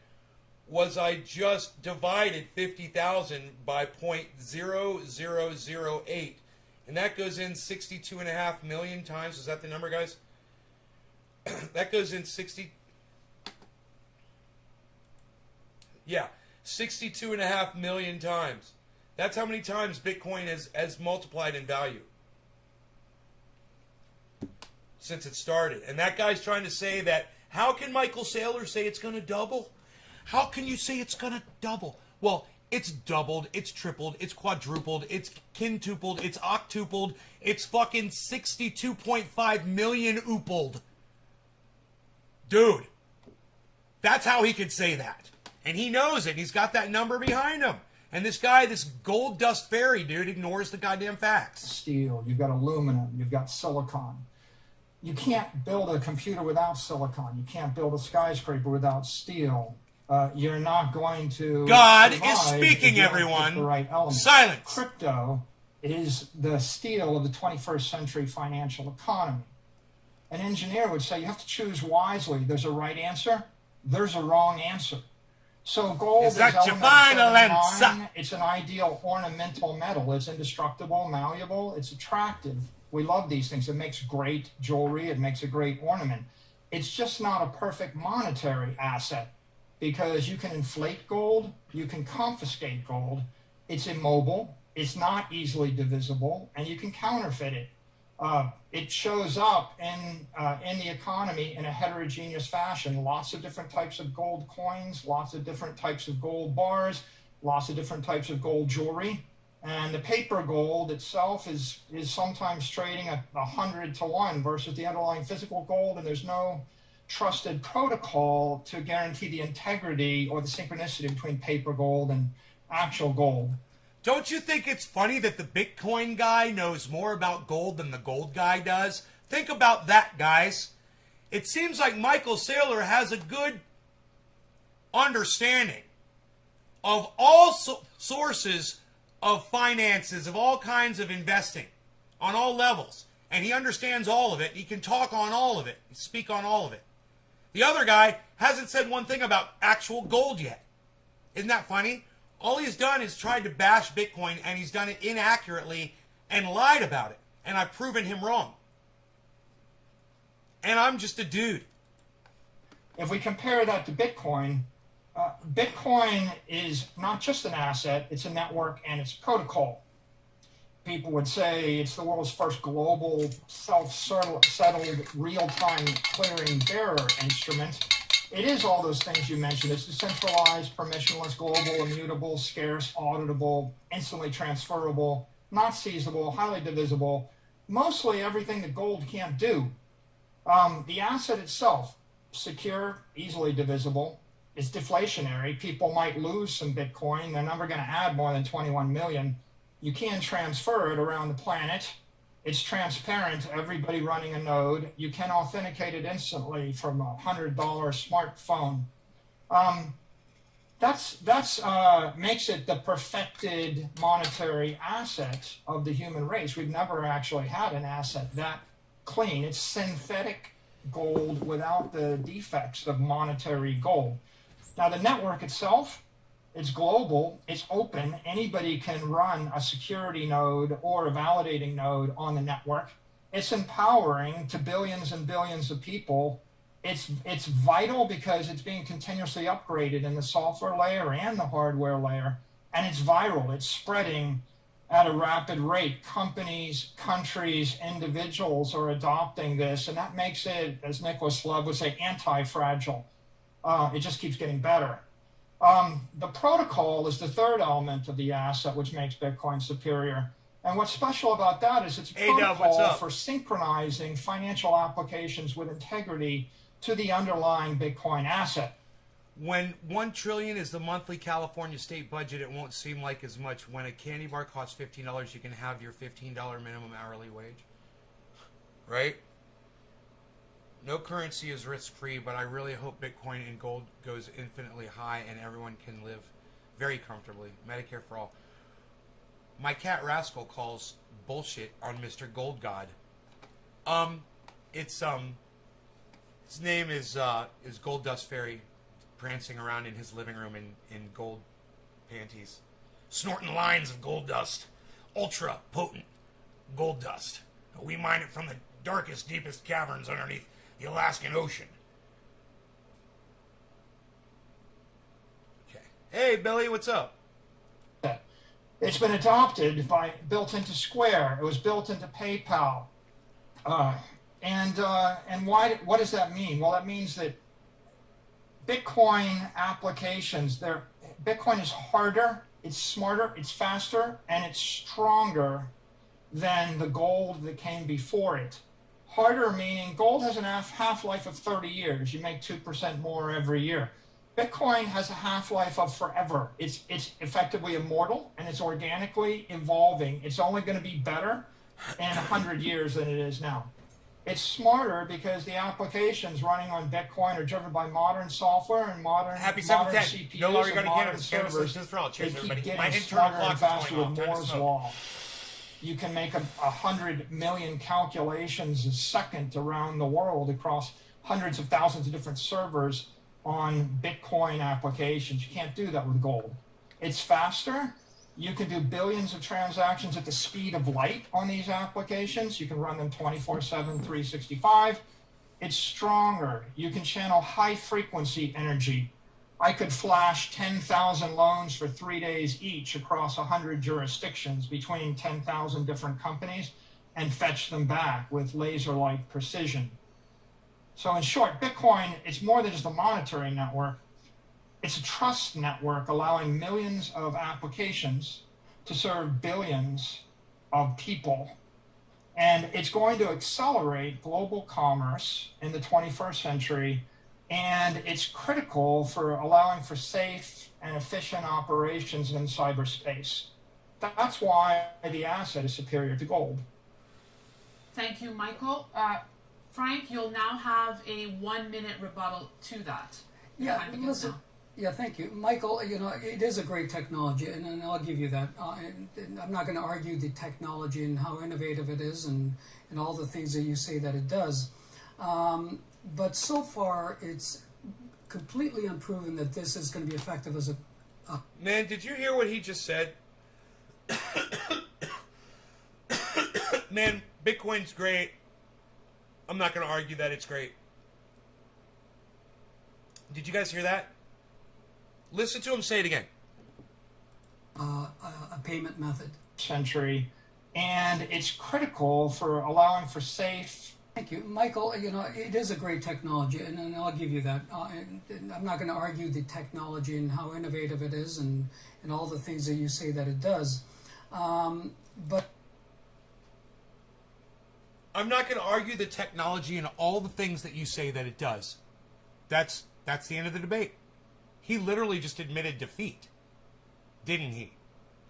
was I just divided 50,000 by 0.0008, and that goes in 62.5 million times. Is that the number, guys? That goes in 62.5 million times. That's how many times Bitcoin has multiplied in value since it started. And that guy's trying to say that, how can Michael Saylor say it's going to double? How can you say it's going to double? Well, it's doubled, it's tripled, it's quadrupled, it's quintupled, it's octupled, it's fucking 62.5 million oopled. Dude, that's how he could say that. And he knows it. He's got that number behind him. And this guy, this gold dust fairy dude, ignores the goddamn facts. Steel, you've got aluminum, you've got silicon. You can't build a computer without silicon. You can't build a skyscraper without steel. You're not going to... God is survive speaking, if you don't pick everyone. the right elements. Silence. Crypto is the steel of the 21st century financial economy. An engineer would say you have to choose wisely. There's a right answer. There's a wrong answer. So gold is that your element final 79. answer? It's an ideal ornamental metal. It's indestructible, malleable. It's attractive. We love these things. It makes great jewelry. It makes a great ornament. it's just not a perfect monetary asset because you can inflate gold, you can confiscate gold, it's immobile, it's not easily divisible, and you can counterfeit it. It shows up in the economy in a heterogeneous fashion. Lots of different types of gold coins, lots of different types of gold bars, lots of different types of gold jewelry. And the paper gold itself is sometimes trading at 100 to 1 versus the underlying physical gold, and there's no trusted protocol to guarantee the integrity or the synchronicity between paper gold and actual gold. Don't you think it's funny that the Bitcoin guy knows more about gold than the gold guy does? Think about that, guys. It seems like Michael Saylor has a good understanding of all sources of finances, of all kinds of investing, on all levels. And he understands all of it. He can talk on all of it. Speak on all of it. The other guy hasn't said one thing about actual gold yet. Isn't that funny? All he's done is tried to bash Bitcoin, and he's done it inaccurately and lied about it. And I've proven him wrong. And I'm just a dude. If we compare that to Bitcoin, Bitcoin is not just an asset, it's a network and it's a protocol. People would say it's the world's first global, self-settled, real-time clearing bearer instrument. It is all those things you mentioned. It's decentralized, permissionless, global, immutable, scarce, auditable, instantly transferable, not seizable, highly divisible, mostly everything that gold can't do. The asset itself, secure, easily divisible. It's deflationary. People might lose some Bitcoin. They're never going to add more than 21 million. You can transfer it around the planet. It's transparent to everybody running a node. You can authenticate it instantly from a $100 smartphone. That's makes it the perfected monetary asset of the human race. We've never actually had an asset that clean. It's synthetic gold without the defects of monetary gold. Now, the network itself, it's global, it's open. Anybody can run a security node or a validating node on the network. It's empowering to billions and billions of people. It's vital because it's being continuously upgraded in the software layer and the hardware layer. And it's viral. It's spreading at a rapid rate. Companies, countries, individuals are adopting this. And that makes it, as Nicholas Love would say, anti-fragile. It just keeps getting better. The protocol is the third element of the asset, which makes Bitcoin superior. And what's special about that is it's a protocol for synchronizing financial applications with integrity to the underlying Bitcoin asset. When $1 trillion is the monthly California state budget, it won't seem like as much. When a candy bar costs $15, you can have your $15 minimum hourly wage. Right? No currency is risk-free, but I really hope Bitcoin and gold goes infinitely high and everyone can live very comfortably. Medicare for all. My cat Rascal calls bullshit on Mr. Gold God. His name is Gold Dust Fairy, prancing around in his living room in gold panties, snorting lines of gold dust, ultra potent gold dust. We mine it from the darkest, deepest caverns underneath the Alaskan Ocean. Okay. Hey, Billy, what's up? It's been adopted built into Square. It was built into PayPal. And what does that mean? Well, that means that Bitcoin applications, Bitcoin is harder, it's smarter, it's faster, and it's stronger than the gold that came before it. Harder meaning gold has a half-life of 30 years. You make 2% more every year. Bitcoin has a half-life of forever. It's effectively immortal, and it's organically evolving. It's only going to be better in 100 years than it is now. It's smarter because the applications running on Bitcoin are driven by modern software and modern CPUs no longer and modern servers. They keep getting smarter and faster with Moore's law. You can make 100 million calculations a second around the world across hundreds of thousands of different servers on Bitcoin applications. You can't do that with gold. It's faster. You can do billions of transactions at the speed of light on these applications. You can run them 24/7, 365. It's stronger. You can channel high frequency energy. I could flash 10,000 loans for 3 days each across 100 jurisdictions between 10,000 different companies and fetch them back with laser-like precision. So in short, Bitcoin, it's more than just a monetary network. It's a trust network allowing millions of applications to serve billions of people. And it's going to accelerate global commerce in the 21st century. And it's critical for allowing for safe and efficient operations in cyberspace. That's why the asset is superior to gold. Thank you, Michael. Frank, you'll now have a 1-minute rebuttal to that. Yeah, Time begins listen. now. Yeah, thank you, Michael. You know, it is a great technology, and I'll give you that. And I'm not going to argue the technology and how innovative it is, and all the things that you say that it does. But so far, it's completely unproven that this is going to be effective as a. Man, did you hear what he just said? Man, Bitcoin's great. I'm not going to argue that it's great. Did you guys hear that? Listen to him say it again. A payment method. Century, and it's critical for allowing for safe. Thank you, Michael. You know, it is a great technology, and I'll give you that. And I'm not going to argue the technology and how innovative it is, and all the things that you say that it does. But I'm not going to argue the technology and all the things that you say that it does. That's the end of the debate. He literally just admitted defeat, didn't he?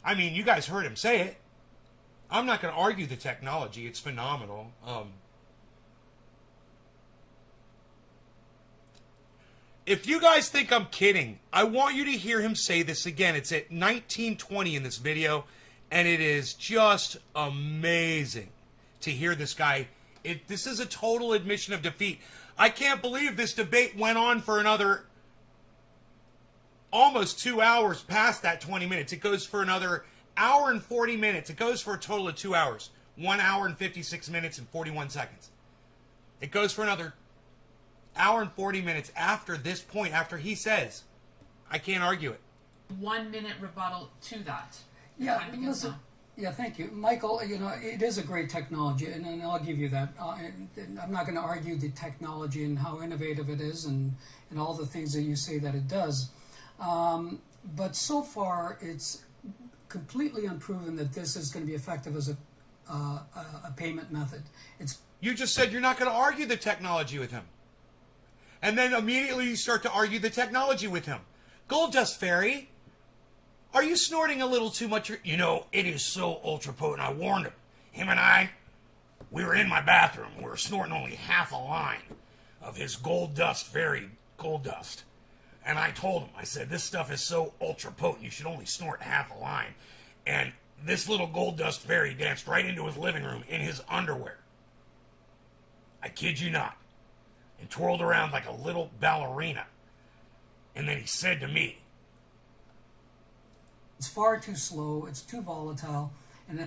I mean, you guys heard him say it. I'm not going to argue the technology. It's phenomenal. If you guys think I'm kidding, I want you to hear him say this again. It's at 19:20 in this video, and it is just amazing to hear this guy. This is a total admission of defeat. I can't believe this debate went on for another almost 2 hours past that 20 minutes. It goes for another hour and 40 minutes. It goes for a total of 2 hours. 1 hour and 56 minutes and 41 seconds. It goes for another hour and 40 minutes after this point, after he says, I can't argue it. 1-minute rebuttal to that. yeah, Time begins listen. now. Yeah, thank you, Michael. You know, it is a great technology, and I'll give you that. And I'm not going to argue the technology and how innovative it is, and all the things that you say that it does. But so far, it's completely unproven that this is going to be effective as a payment method. You just said you're not going to argue the technology with him. And then immediately you start to argue the technology with him. Gold Dust Fairy, are you snorting a little too much? You know, it is so ultra potent. I warned him. Him and I, we were in my bathroom. We were snorting only half a line of his Gold Dust Fairy gold dust. And I told him, I said, this stuff is so ultra potent, you should only snort half a line. And this little Gold Dust Fairy danced right into his living room in his underwear. I kid you not. And twirled around like a little ballerina. And then he said to me, It's far too slow. It's too volatile, and he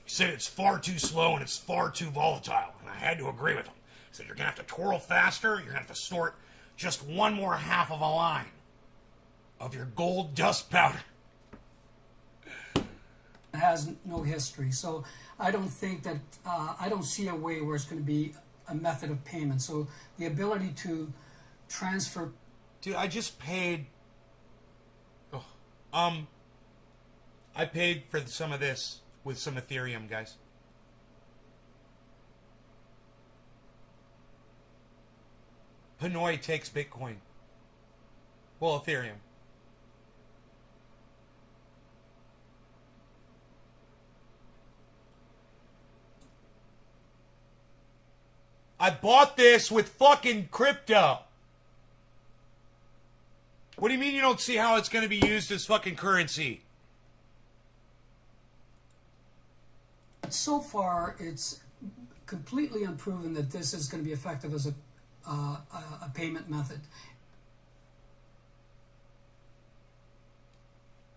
said it's far too slow and it's far too volatile. And I had to agree with him. He said, you're going to have to twirl faster. You're going to have to snort just one more half of a line of your gold dust powder. it has no history. So I don't think that I don't see a way where it's going to be a method of payment. So the ability to transfer. Dude, I just paid. I paid for some of this with some Ethereum, guys. Pinoy takes Bitcoin. Well, Ethereum. I bought this with fucking crypto. What do you mean you don't see how it's going to be used as fucking currency? So far, it's completely unproven that this is going to be effective as a payment method.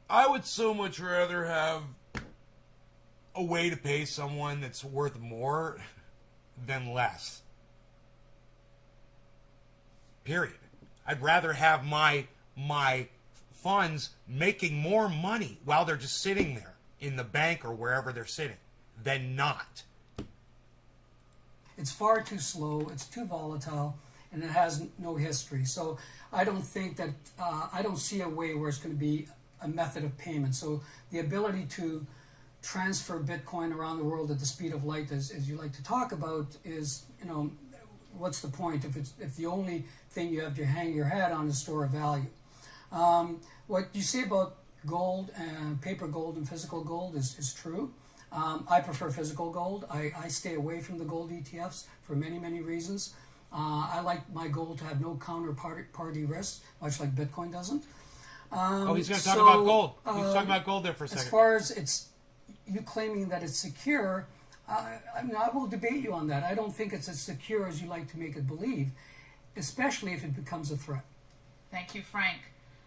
I would so much rather have a way to pay someone that's worth more than less. Period. I'd rather have my funds making more money while they're just sitting there in the bank or wherever they're sitting than not. It's far too slow, it's too volatile, and it has no history. So I don't think that, I don't see a way where it's going to be a method of payment. So the ability to transfer Bitcoin around the world at the speed of light, as you like to talk about, is, what's the point if the only thing you have to hang your hat on is store of value? What you say about gold and paper gold and physical gold is true. I prefer physical gold. I stay away from the gold ETFs for many, many reasons. I like my gold to have no counterparty risk, much like Bitcoin doesn't. He's going to talk about gold. He's talking about gold there for a second. As far as you claiming that it's secure, I will debate you on that. I don't think it's as secure as you like to make it believe, especially if it becomes a threat. Thank you, Frank.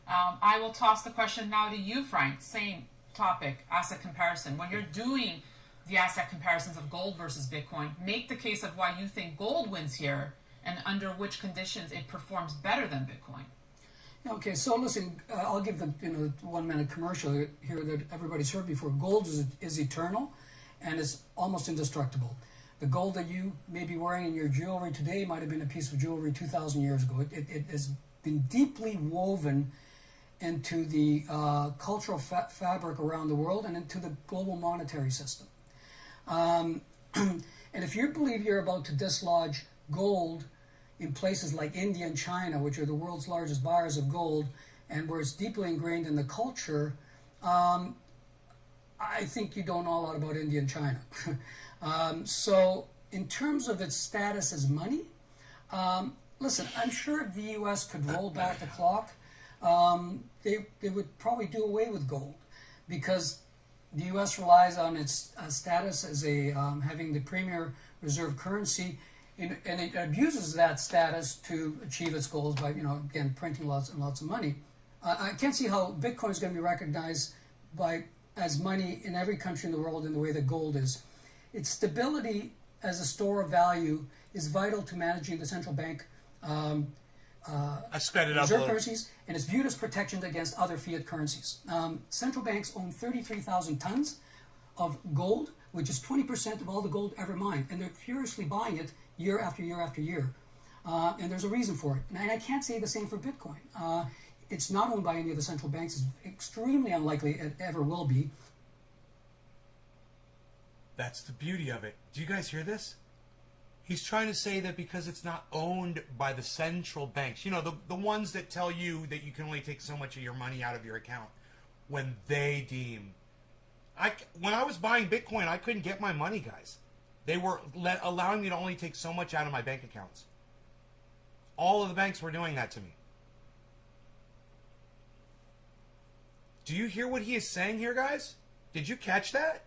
I will toss the question now to you, Frank. Same topic, asset comparison. When you're doing the asset comparisons of gold versus Bitcoin, make the case of why you think gold wins here and under which conditions it performs better than Bitcoin. Okay, so listen, I'll give the 1 minute commercial here that everybody's heard before. Gold is eternal and is almost indestructible. The gold that you may be wearing in your jewelry today might have been a piece of jewelry 2,000 years ago. It has been deeply woven into the cultural fabric around the world and into the global monetary system. And if you believe you're about to dislodge gold in places like India and China, which are the world's largest buyers of gold, and where it's deeply ingrained in the culture, I think you don't know a lot about India and China. So in terms of its status as money, listen, I'm sure if the U.S. could roll back the clock, they would probably do away with gold, because the U.S. relies on its status as having the premier reserve currency, and it abuses that status to achieve its goals by, again, printing lots and lots of money. I can't see how Bitcoin is going to be recognized as money in every country in the world in the way that gold is. Its stability as a store of value is vital to managing the central bank I sped it up a reserve little. currencies, and it's viewed as protection against other fiat currencies. Central banks own 33,000 tons of gold, which is 20% of all the gold ever mined, and they're furiously buying it year after year after year. And there's a reason for it. And I can't say the same for Bitcoin. It's not owned by any of the central banks. It's extremely unlikely it ever will be. That's the beauty of it. Do you guys hear this? He's trying to say that because it's not owned by the central banks, the ones that tell you that you can only take so much of your money out of your account when they deem. When I was buying Bitcoin, I couldn't get my money, guys. They were allowing me to only take so much out of my bank accounts. All of the banks were doing that to me. Do you hear what he is saying here, guys? Did you catch that?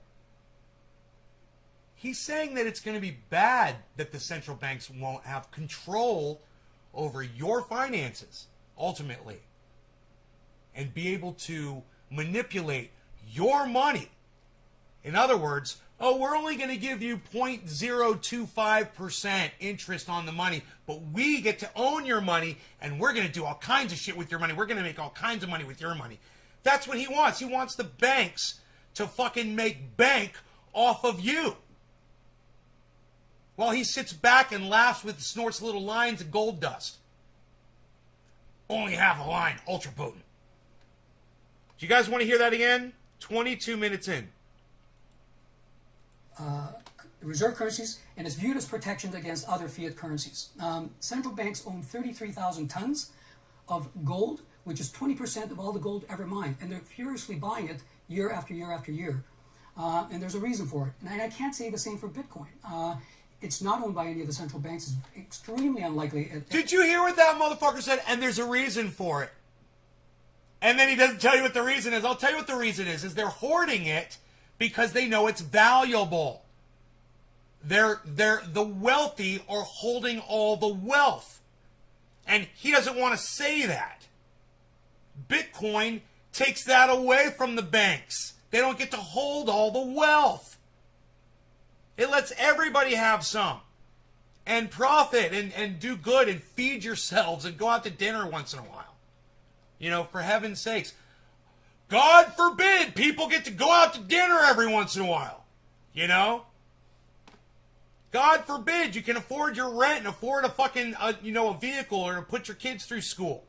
He's saying that it's going to be bad that the central banks won't have control over your finances, ultimately, and be able to manipulate your money. In other words, we're only going to give you 0.025% interest on the money, but we get to own your money, and we're going to do all kinds of shit with your money. We're going to make all kinds of money with your money. That's what he wants. He wants the banks to fucking make bank off of you, while he sits back and laughs with snorts little lines of gold dust. Only half a line, ultra potent. Do you guys want to hear that again? 22 minutes in. Reserve currencies, and it's viewed as protection against other fiat currencies. Central banks own 33,000 tons of gold, which is 20% of all the gold ever mined, and they're furiously buying it year after year after year. And there's a reason for it. And I can't say the same for Bitcoin. It's not owned by any of the central banks. It's extremely unlikely. Did you hear what that motherfucker said? And there's a reason for it. And then he doesn't tell you what the reason is. I'll tell you what the reason is they're hoarding it because they know it's valuable. The wealthy are holding all the wealth. And he doesn't want to say that. Bitcoin takes that away from the banks. They don't get to hold all the wealth. It lets everybody have some. and profit and do good and feed yourselves and go out to dinner once in a while. You know, for heaven's sakes. God forbid people get to go out to dinner every once in a while. You know? God forbid you can afford your rent and afford a fucking, a vehicle or to put your kids through school.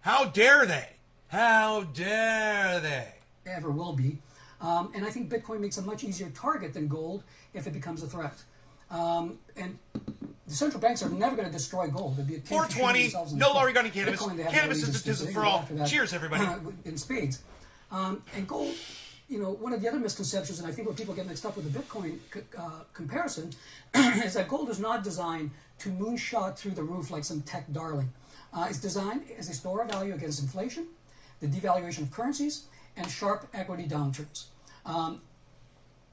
How dare they? How dare they? Ever will be. And I think Bitcoin makes a much easier target than gold if it becomes a threat. And the central banks are never going to destroy gold. It'd be a 420, no longer gunning cannabis. Bitcoin, they have Cannabis no is resistance. for all. Cheers, everybody. In spades. And gold, one of the other misconceptions, and I think where people get mixed up with the Bitcoin comparison, is that gold is not designed to moonshot through the roof like some tech darling. It's designed as a store of value against inflation, the devaluation of currencies, and sharp equity downturns.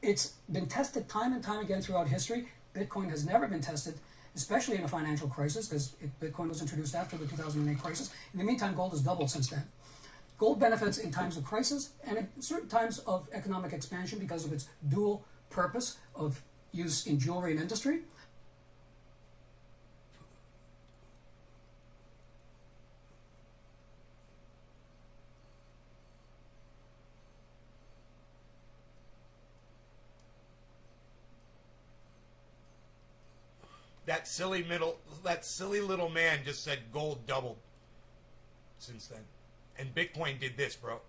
It's been tested time and time again throughout history. Bitcoin has never been tested, especially in a financial crisis, because Bitcoin was introduced after the 2008 crisis. In the meantime, gold has doubled since then. Gold benefits in times of crisis and at certain times of economic expansion because of its dual purpose of use in jewelry and industry. That silly little man just said gold doubled since then. And Bitcoin did this, bro.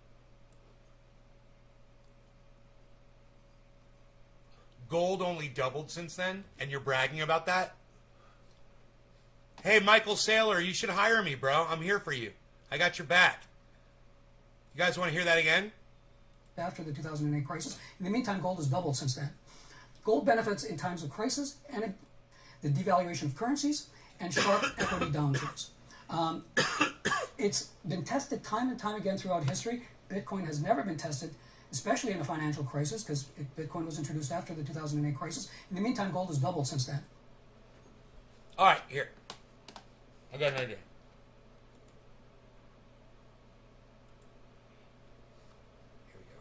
Gold only doubled since then, and you're bragging about that? Hey, Michael Saylor, you should hire me, bro. I'm here for you. I got your back. You guys want to hear that again? After the 2008 crisis. In the meantime, gold has doubled since then. Gold benefits in times of crisis and the devaluation of currencies and sharp equity downturns. It's been tested time and time again throughout history. Bitcoin has never been tested, especially in a financial crisis, because Bitcoin was introduced after the 2008 crisis. In the meantime, gold has doubled since then. All right, here. I got an idea. Here we go.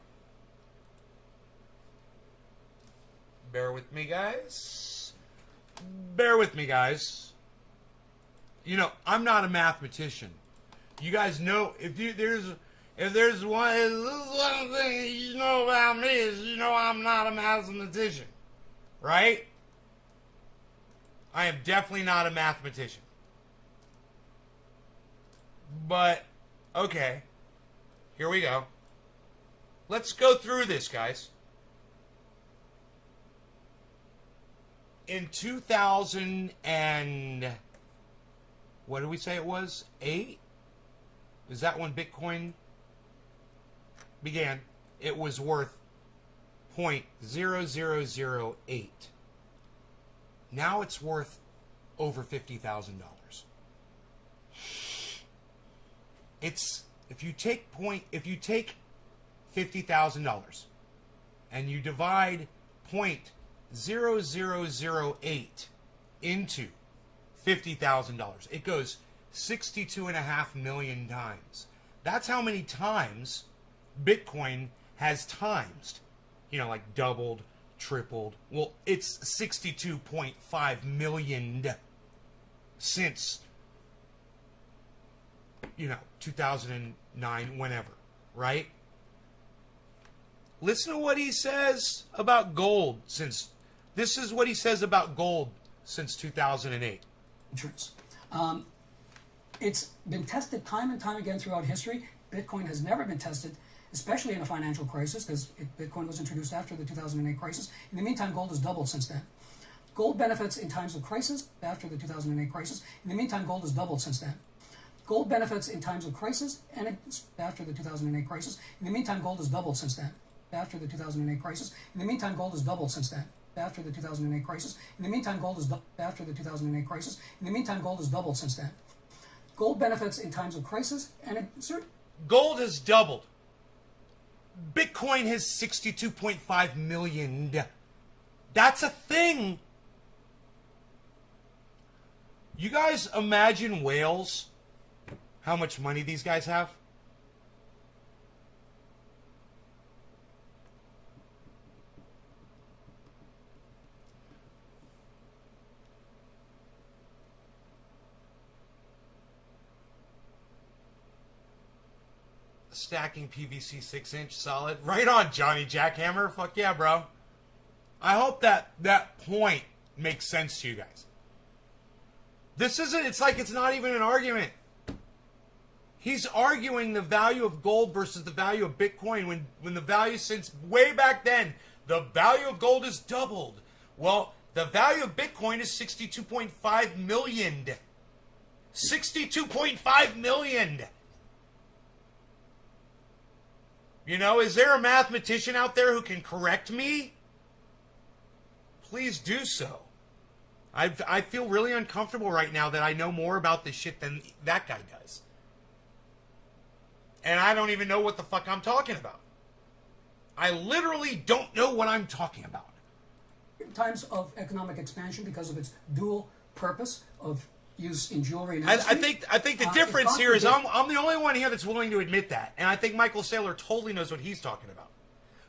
Bear with me, guys. Bear with me, guys. I'm not a mathematician. You guys know if there's one thing you know about me is I'm not a mathematician, right? I am definitely not a mathematician. But okay, here we go. Let's go through this, guys. In 2000 and what did we say it was? 8? Is that when Bitcoin began? It was worth 0.0008. Now it's worth over $50,000. It's if you take $50,000 and you divide 0.0008 into $50,000, it goes 62.5 million times. That's how many times Bitcoin has timesed. Like doubled, tripled. Well, it's 62.5 million since 2009, whenever, right? Listen to what he says about gold this is what he says about gold since 2008. It's been tested time and time again throughout history. Bitcoin has never been tested, especially in a financial crisis, because Bitcoin was introduced after the 2008 crisis. In the meantime, gold has doubled since then. Gold benefits in times of crisis after the 2008 crisis. In the meantime, gold has doubled since then. Gold benefits in times of crisis and after the 2008 crisis. In the meantime, gold has doubled since then. After the 2008 crisis. In the meantime, gold has doubled since then. After the 2008 crisis. In the meantime, gold has after the 2008 crisis. In the meantime, gold has doubled since then. Gold benefits in times of crisis and gold has doubled. Bitcoin has 62.5 million. That's a thing. You guys imagine whales? How much money these guys have? Stacking PVC 6-inch solid. Right on, Johnny Jackhammer. Fuck yeah, bro. I hope that point makes sense to you guys. This isn't, it's like it's not even an argument. He's arguing the value of gold versus the value of Bitcoin when the value since way back then, the value of gold is doubled. Well, the value of Bitcoin is 62.5 million. 62.5 million. You know, is there a mathematician out there who can correct me? Please do so. I feel really uncomfortable right now that I know more about this shit than that guy does. And I don't even know what the fuck I'm talking about. I literally don't know what I'm talking about. Times of economic expansion because of its dual purpose of use in jewelry and I industry. think the difference here is I'm the only one here that's willing to admit that. And I think Michael Saylor totally knows what he's talking about.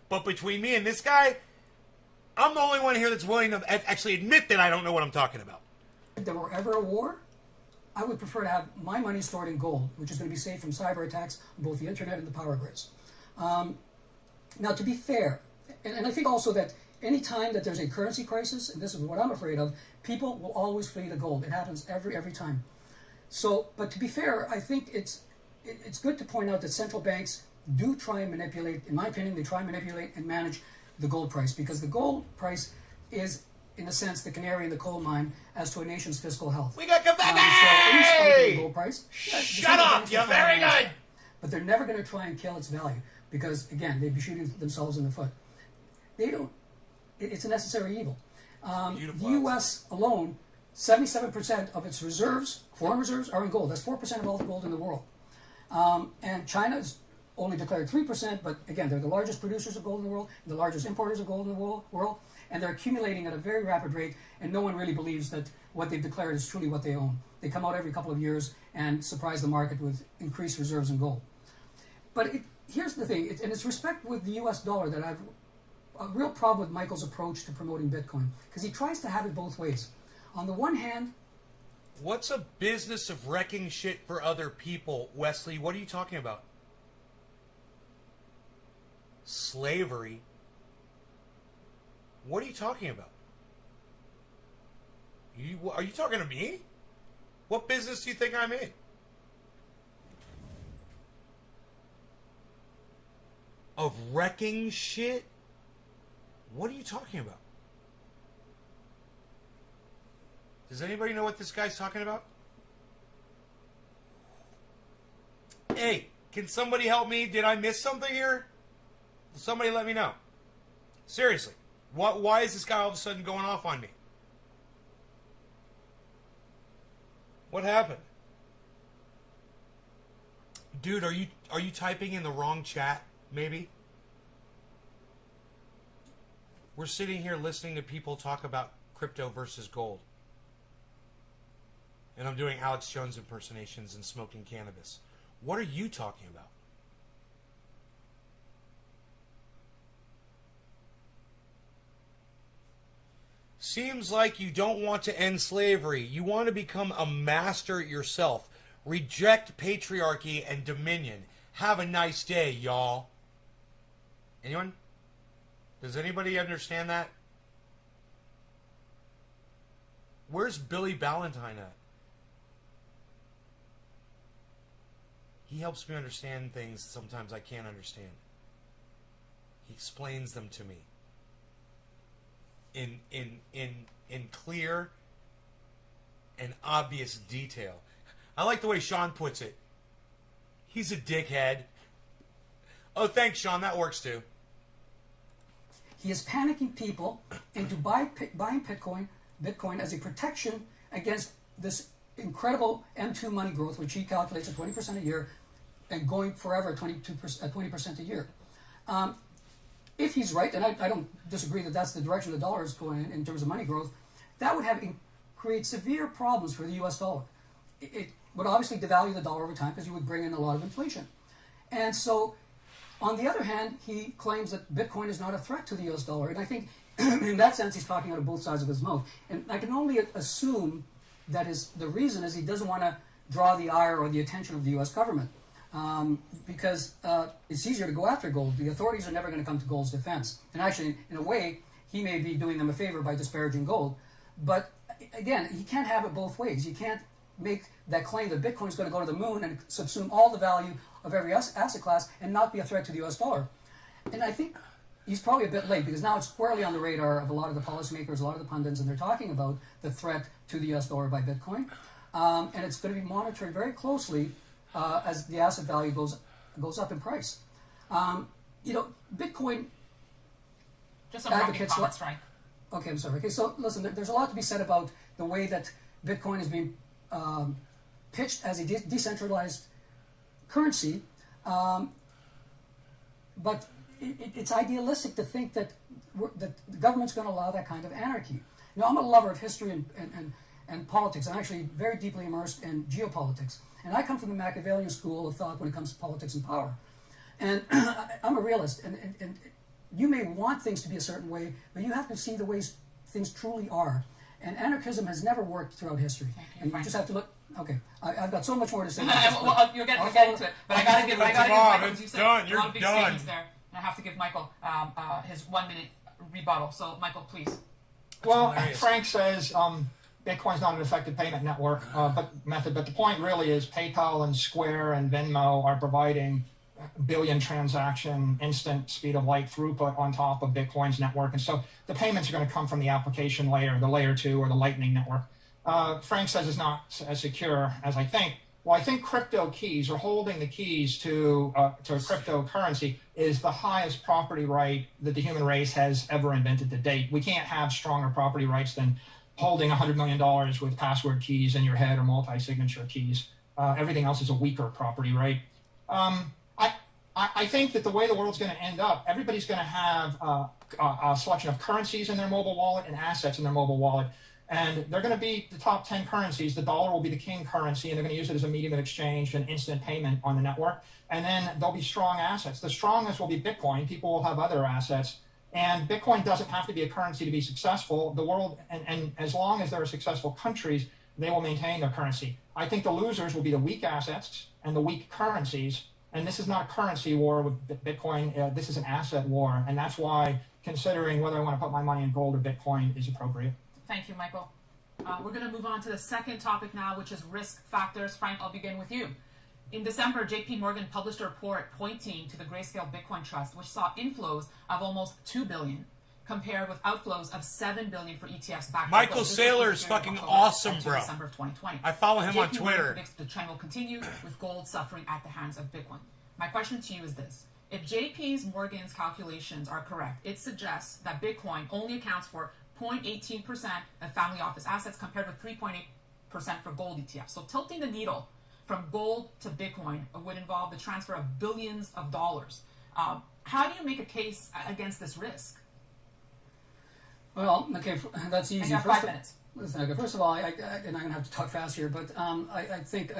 But between me and this guy, I'm the only one here that's willing to actually admit that I don't know what I'm talking about. If there were ever a war, I would prefer to have my money stored in gold, which is going to be safe from cyber attacks on both the internet and the power grids. Now, to be fair, and I think also that any time that there's a currency crisis, and this is what I'm afraid of, people will always flee to gold. It happens every time. So, but to be fair, I think it's good to point out that central banks do try and manipulate, in my opinion, they try and manipulate and manage the gold price, because the gold price is, in a sense, the canary in the coal mine as to a nation's fiscal health. We got So any spike in the gold price, Shut up! You're very good! But they're never going to try and kill its value, because, again, they'd be shooting themselves in the foot. They don't. It's a necessary evil. The U.S. alone, 77% of its reserves, foreign reserves, are in gold. That's 4% of all the gold in the world. And China's only declared 3%, but again, they're the largest producers of gold in the world, the largest importers of gold in the world, and they're accumulating at a very rapid rate, and no one really believes that what they've declared is truly what they own. They come out every couple of years and surprise the market with increased reserves in gold. But here's the thing, and it's respect with the U.S. dollar that I've a real problem with Michael's approach to promoting Bitcoin, because he tries to have it both ways. On the one hand, what's a business of wrecking shit for other people, Wesley? What are you talking about? Slavery? What are you talking about? Are you talking to me? What business do you think I'm in? Of wrecking shit? What are you talking about? Does anybody know what this guy's talking about? Hey, can somebody help me? Did I miss something here? Somebody let me know. Seriously. Why is this guy all of a sudden going off on me? What happened? Dude, are you typing in the wrong chat, maybe? We're sitting here listening to people talk about crypto versus gold. And I'm doing Alex Jones impersonations and smoking cannabis. What are you talking about? Seems like you don't want to end slavery. You want to become a master yourself. Reject patriarchy and dominion. Have a nice day, y'all. Anyone? Does anybody understand that? Where's Billy Ballantyne at? He helps me understand things sometimes I can't understand. He explains them to me in clear and obvious detail. I like the way Sean puts it. He's a dickhead. Oh, thanks, Sean. That works too. he is panicking people into buying Bitcoin as a protection against this incredible M2 money growth, which he calculates at 20% a year and going forever at 20% a year. If he's right, and I don't disagree that that's the direction the dollar is going in terms of money growth, that would create severe problems for the U.S. dollar. It would obviously devalue the dollar over time because you would bring in a lot of inflation. And so, on the other hand, he claims that Bitcoin is not a threat to the U.S. dollar. And I think, in that sense, he's talking out of both sides of his mouth. And I can only assume that the reason is he doesn't want to draw the ire or the attention of the U.S. government. because it's easier to go after gold. The authorities are never going to come to gold's defense. And actually, in a way, he may be doing them a favor by disparaging gold. But again, you can't have it both ways. You can't make that claim that Bitcoin is going to go to the moon and subsume all the value of every asset class and not be a threat to the U.S. dollar. And I think he's probably a bit late, because now it's squarely on the radar of a lot of the policymakers, a lot of the pundits, and they're talking about the threat to the U.S. dollar by Bitcoin. And it's going to be monitored very closely as the asset value goes up in price. Bitcoin... Just some wrapping comments, Frank. Okay, I'm sorry. Okay, so listen, there's a lot to be said about the way that Bitcoin is being pitched as a decentralized currency, but it's idealistic to think that the government's going to allow that kind of anarchy. I'm a lover of history and politics. I'm actually very deeply immersed in geopolitics. And I come from the Machiavellian school of thought when it comes to politics and power. And I'm a realist. And you may want things to be a certain way, but you have to see the ways things truly are. And anarchism has never worked throughout history. And you just have to look. Okay, I've got so much more to say. Well, you're getting into it, but I got to give Michael. It's done. You're a lot of big done. statements there, and I have to give Michael his 1 minute rebuttal. So, Michael, please. Well, hilarious. Frank says Bitcoin's not an effective payment network method, but the point really is PayPal and Square and Venmo are providing billion transaction instant speed of light throughput on top of Bitcoin's network, and so the payments are going to come from the application layer, the layer 2 or the Lightning network. Frank says it's not as secure as I think. Well, I think crypto keys, or holding the keys to cryptocurrency, is the highest property right that the human race has ever invented to date. We can't have stronger property rights than holding $100 million with password keys in your head or multi-signature keys. Everything else is a weaker property right. I think that the way the world's going to end up, everybody's going to have a selection of currencies in their mobile wallet and assets in their mobile wallet. And they're going to be the top 10 currencies. The dollar will be the king currency, and they're going to use it as a medium of exchange and instant payment on the network. And then there'll be strong assets. The strongest will be Bitcoin. People will have other assets. And Bitcoin doesn't have to be a currency to be successful. The world, and as long as there are successful countries, they will maintain their currency. I think the losers will be the weak assets and the weak currencies. And this is not a currency war with Bitcoin. This is an asset war. And that's why considering whether I want to put my money in gold or Bitcoin is appropriate. Thank you, Michael. We're going to move on to the second topic now, which is risk factors. Frank, I'll begin with you. In December, JP Morgan published a report pointing to the Grayscale Bitcoin Trust, which saw inflows of almost $2 billion, compared with outflows of $7 billion for ETFs backed by Michael gold. This Saylor was is compared fucking October awesome, to bro. December of 2020. I follow him on JP Morgan Twitter. predicts the trend will continue, with gold suffering at the hands of Bitcoin. My question to you is this. If JP Morgan's calculations are correct, it suggests that Bitcoin only accounts for 0.18% of family office assets compared with 3.8% for gold ETFs. So tilting the needle from gold to Bitcoin would involve the transfer of billions of dollars. How do you make a case against this risk? Well, okay, that's easy. And you have 5 minutes. Listen, first of all, and I'm going to have to talk fast here, but I think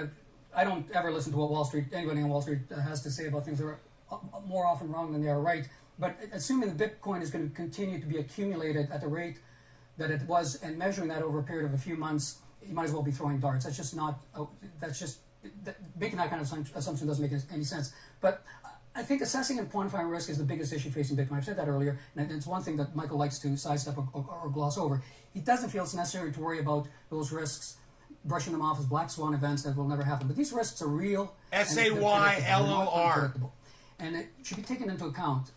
I don't ever listen to what anybody on Wall Street has to say about things that are more often wrong than they are right. But assuming that Bitcoin is going to continue to be accumulated at the rate that it was, and measuring that over a period of a few months, you might as well be throwing darts. That's just not. Making that kind of assumption doesn't make any sense. But I think assessing and quantifying risk is the biggest issue facing Bitcoin. I've said that earlier, and it's one thing that Michael likes to sidestep or gloss over. He doesn't feel it's necessary to worry about those risks, brushing them off as black swan events that will never happen. But these risks are real. SAYLOR. And it should be taken into account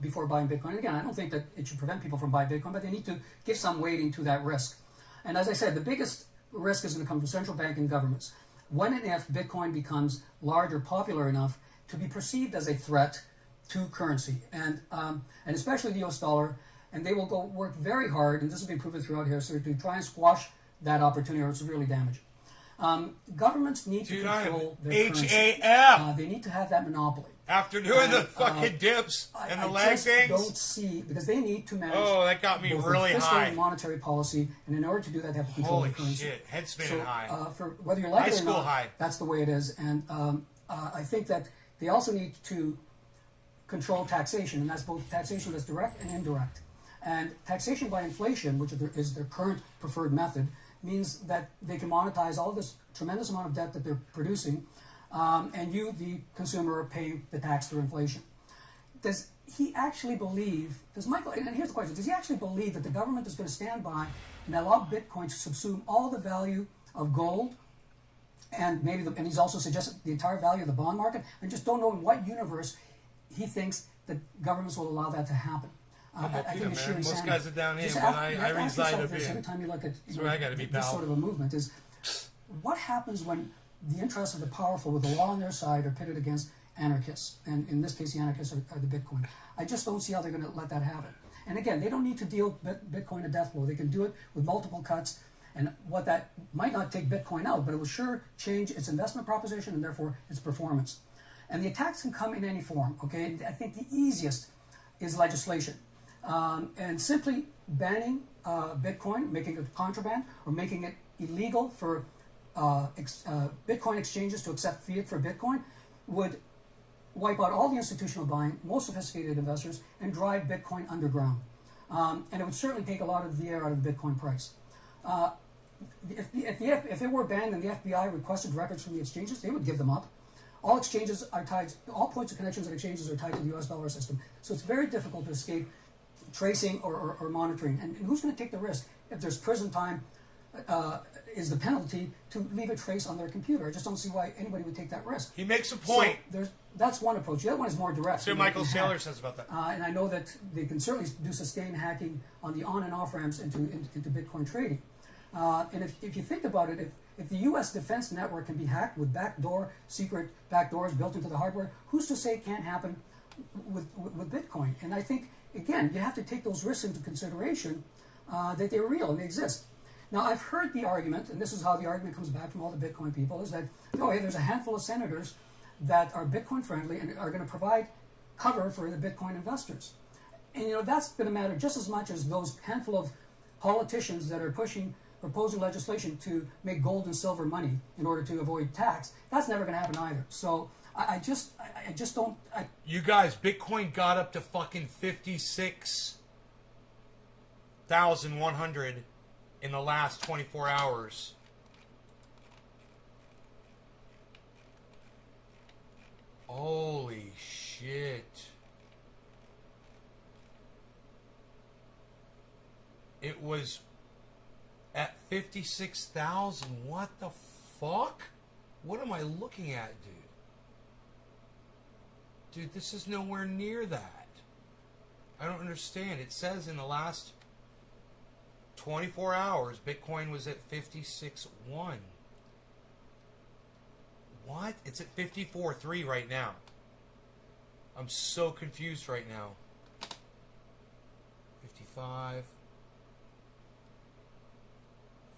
before buying Bitcoin. And again, I don't think that it should prevent people from buying Bitcoin, but they need to give some weighting to that risk. And as I said, the biggest risk is going to come from central bank and governments. When and if Bitcoin becomes large or popular enough to be perceived as a threat to currency, and especially the U.S. dollar, and they will go work very hard, and this has been proven throughout history, to try and squash that opportunity or severely damage it. Governments need to control their currency. HAF. They need to have that monopoly. After doing the fucking dips and the leg things. Don't see, because they need to manage. Oh, that got me both really fiscal high. and monetary policy, and in order to do that, they have to control Holy the currency. shit, head spinning high. For whether you like High it or school not, high. that's the way it is. And I think that they also need to control taxation, and that's both taxation that's direct and indirect. And taxation by inflation, which is their current preferred method, means that they can monetize all this tremendous amount of debt that they're producing and you, the consumer, are paying the tax through inflation. Does he actually believe, does Michael, and here's the question, does he actually believe that the government is going to stand by and allow Bitcoin to subsume all the value of gold, and maybe, and he's also suggested the entire value of the bond market? I just don't know in what universe he thinks that governments will allow that to happen. I think it's sheer insanity. Most guys are down here, Just but you I have to ask reside yourself up this here. every time you look at That's where I gotta be, this pal. sort of a movement is, what happens when the interests of the powerful with the law on their side are pitted against anarchists? And in this case, the anarchists are the Bitcoin. I just don't see how they're going to let that happen. And again, they don't need to deal Bitcoin a death blow. They can do it with multiple cuts. And what that might not take Bitcoin out, but it will sure change its investment proposition and therefore its performance. And the attacks can come in any form, okay? I think the easiest is legislation. And simply banning Bitcoin, making it contraband, or making it illegal for Bitcoin exchanges to accept fiat for Bitcoin would wipe out all the institutional buying, most sophisticated investors, and drive Bitcoin underground. And it would certainly take a lot of the air out of the Bitcoin price. If it were banned and the FBI requested records from the exchanges, they would give them up. All exchanges are tied, all points of connections and exchanges are tied to the US dollar system. So it's very difficult to escape tracing or monitoring. And who's going to take the risk if there's prison time is the penalty to leave a trace on their computer? I just don't see why anybody would take that risk. He makes a point. So that's one approach. The other one is more direct. So Michael Saylor says about that. And I know that they can certainly do sustained hacking on the on and off ramps into Bitcoin trading. And if you think about it, if the U.S. defense network can be hacked with secret backdoors built into the hardware, who's to say it can't happen with Bitcoin? And I think, again, you have to take those risks into consideration, that they're real and they exist. Now, I've heard the argument, and this is how the argument comes back from all the Bitcoin people, is that, oh, hey, there's a handful of senators that are Bitcoin friendly and are going to provide cover for the Bitcoin investors. And, that's going to matter just as much as those handful of politicians that are proposing legislation to make gold and silver money in order to avoid tax. That's never going to happen either. So I just don't. You guys, Bitcoin got up to fucking 56,100 in the last 24 hours. Holy shit. It was at 56,000. What the fuck? What am I looking at, dude? Dude, this is nowhere near that. I don't understand. It says in the last 24 hours, Bitcoin was at 56.1. What? It's at 54.3 right now. I'm so confused right now. 55.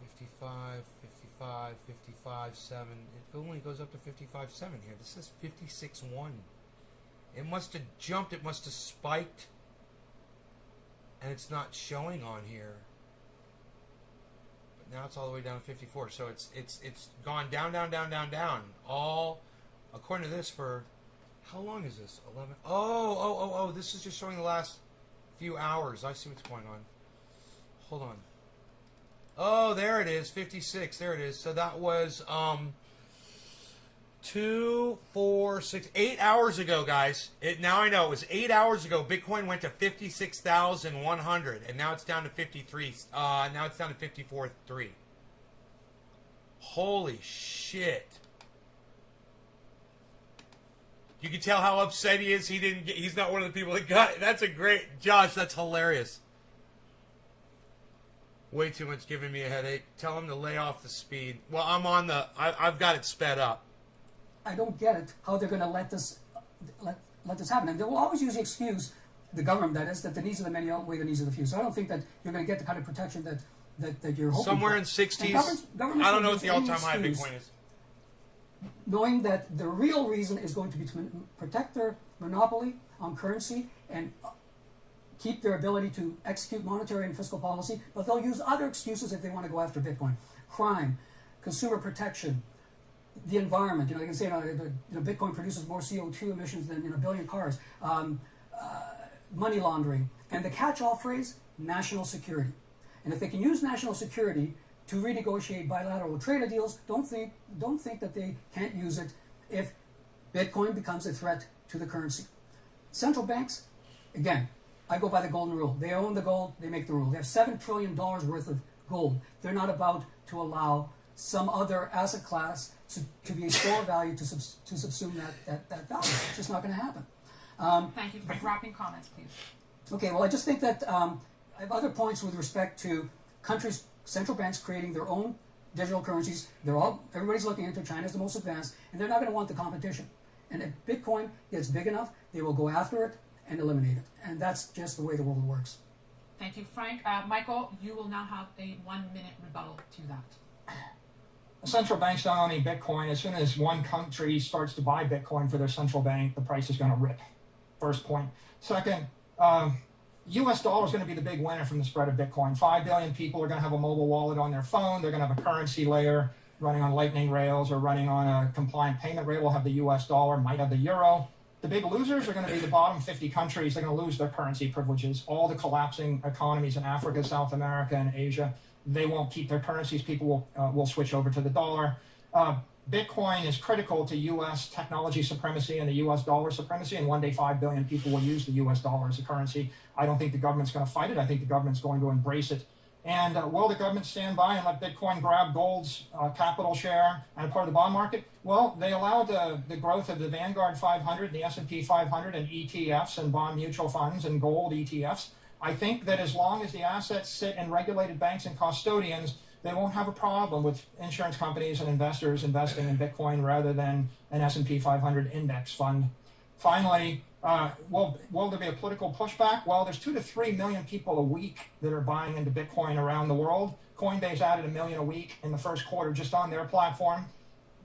55, 55, 55, 7. It only goes up to 55, 7 here. This says 56, 1. It must have jumped. It must have spiked. And it's not showing on here. But now it's all the way down to 54. So it's gone down, down, down, down, down. All, according to this, for, how long is this? 11? Oh, this is just showing the last few hours. I see what's going on. Hold on. Oh, there it is, 56. There it is. So that was 2, 4, 6, 8 hours ago, guys. Now I know it was 8 hours ago. Bitcoin went to 56,100, and now it's down to 53. Now it's down to 54.3. Holy shit! You can tell how upset he is. He's not one of the people that got it. That's a great, Josh. That's hilarious. Way too much giving me a headache. Tell him to lay off the speed. Well, I've got it sped up. I don't get it, how they're going to let this happen. And they will always use the excuse, the government that is, that the needs of the many outweigh the needs of the few. So I don't think that you're going to get the kind of protection that you're hoping Somewhere for. in 60s. Governments I don't know will what the use any all-time high excuse, Bitcoin is. knowing that the real reason is going to be to protect their monopoly on currency and keep their ability to execute monetary and fiscal policy, but they'll use other excuses if they want to go after Bitcoin. Crime, consumer protection, the environment. They can say Bitcoin produces more CO2 emissions than a billion cars. Money laundering. And the catch-all phrase, national security. And if they can use national security to renegotiate bilateral trade deals, don't think that they can't use it if Bitcoin becomes a threat to the currency. Central banks, again, I go by the golden rule. They own the gold, they make the rule. They have $7 trillion worth of gold. They're not about to allow some other asset class to be a store of value to subsume that value. It's just not going to happen. Thank you for wrapping comments, please. Okay, well, I just think that I have other points with respect to countries, central banks creating their own digital currencies. Everybody's looking into China's the most advanced, and they're not going to want the competition. And if Bitcoin gets big enough, they will go after it and eliminate it. And that's just the way the world works. Thank you, Frank. Michael, you will now have a 1-minute rebuttal to that. Central banks don't own any Bitcoin. As soon as one country starts to buy Bitcoin for their central bank, the price is going to rip. First point. Second, U.S. dollar is going to be the big winner from the spread of Bitcoin. 5 billion people are going to have a mobile wallet on their phone. They're going to have a currency layer running on Lightning rails or running on a compliant payment rail. Will have the U.S. dollar, might have the euro. The big losers are going to be the bottom 50 countries. They're going to lose their currency privileges. All the collapsing economies in Africa, South America, and Asia, they won't keep their currencies. People will switch over to the dollar. Bitcoin is critical to U.S. technology supremacy and the U.S. dollar supremacy, and one day 5 billion people will use the U.S. dollar as a currency. I don't think the government's going to fight it. I think the government's going to embrace it. And will the government stand by and let Bitcoin grab gold's capital share and a part of the bond market? Well, they allowed the growth of the Vanguard 500 and the S&P 500 and ETFs and bond mutual funds and gold ETFs. I think that as long as the assets sit in regulated banks and custodians, they won't have a problem with insurance companies and investors investing in Bitcoin rather than an S&P 500 index fund. Finally, will there be a political pushback? Well, there's 2 to 3 million people a week that are buying into Bitcoin around the world. Coinbase added 1 million a week in the first quarter just on their platform.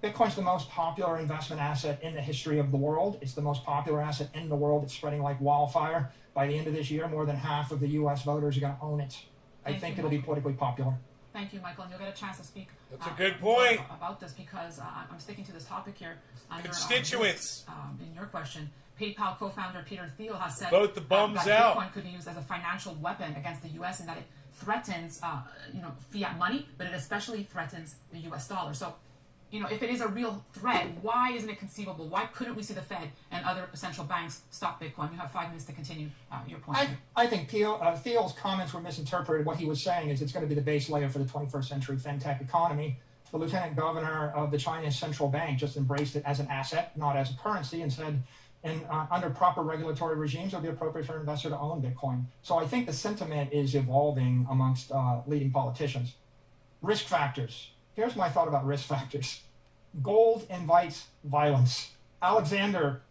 Bitcoin's the most popular investment asset in the history of the world. It's the most popular asset in the world. It's spreading like wildfire. By the end of this year, more than half of the U.S. voters are going to own it. I think it'll be politically popular. Thank you, Michael, and you'll get a chance to speak. That's a good point. About this because I'm sticking to this topic here. Constituents. In your question, PayPal co-founder Peter Thiel has said Vote the bums that out. Bitcoin could be used as a financial weapon against the U.S. and that it threatens, fiat money, but it especially threatens the U.S. dollar. So, if it is a real threat, why isn't it conceivable? Why couldn't we see the Fed and other central banks stop Bitcoin? You have 5 minutes to continue your point. I think Thiel's comments were misinterpreted. What he was saying is it's going to be the base layer for the 21st century fintech economy. The lieutenant governor of the Chinese central bank just embraced it as an asset, not as a currency, and said, under proper regulatory regimes, it would be appropriate for an investor to own Bitcoin. So I think the sentiment is evolving amongst leading politicians. Risk factors. Here's my thought about risk factors. Gold invites violence. Alexander,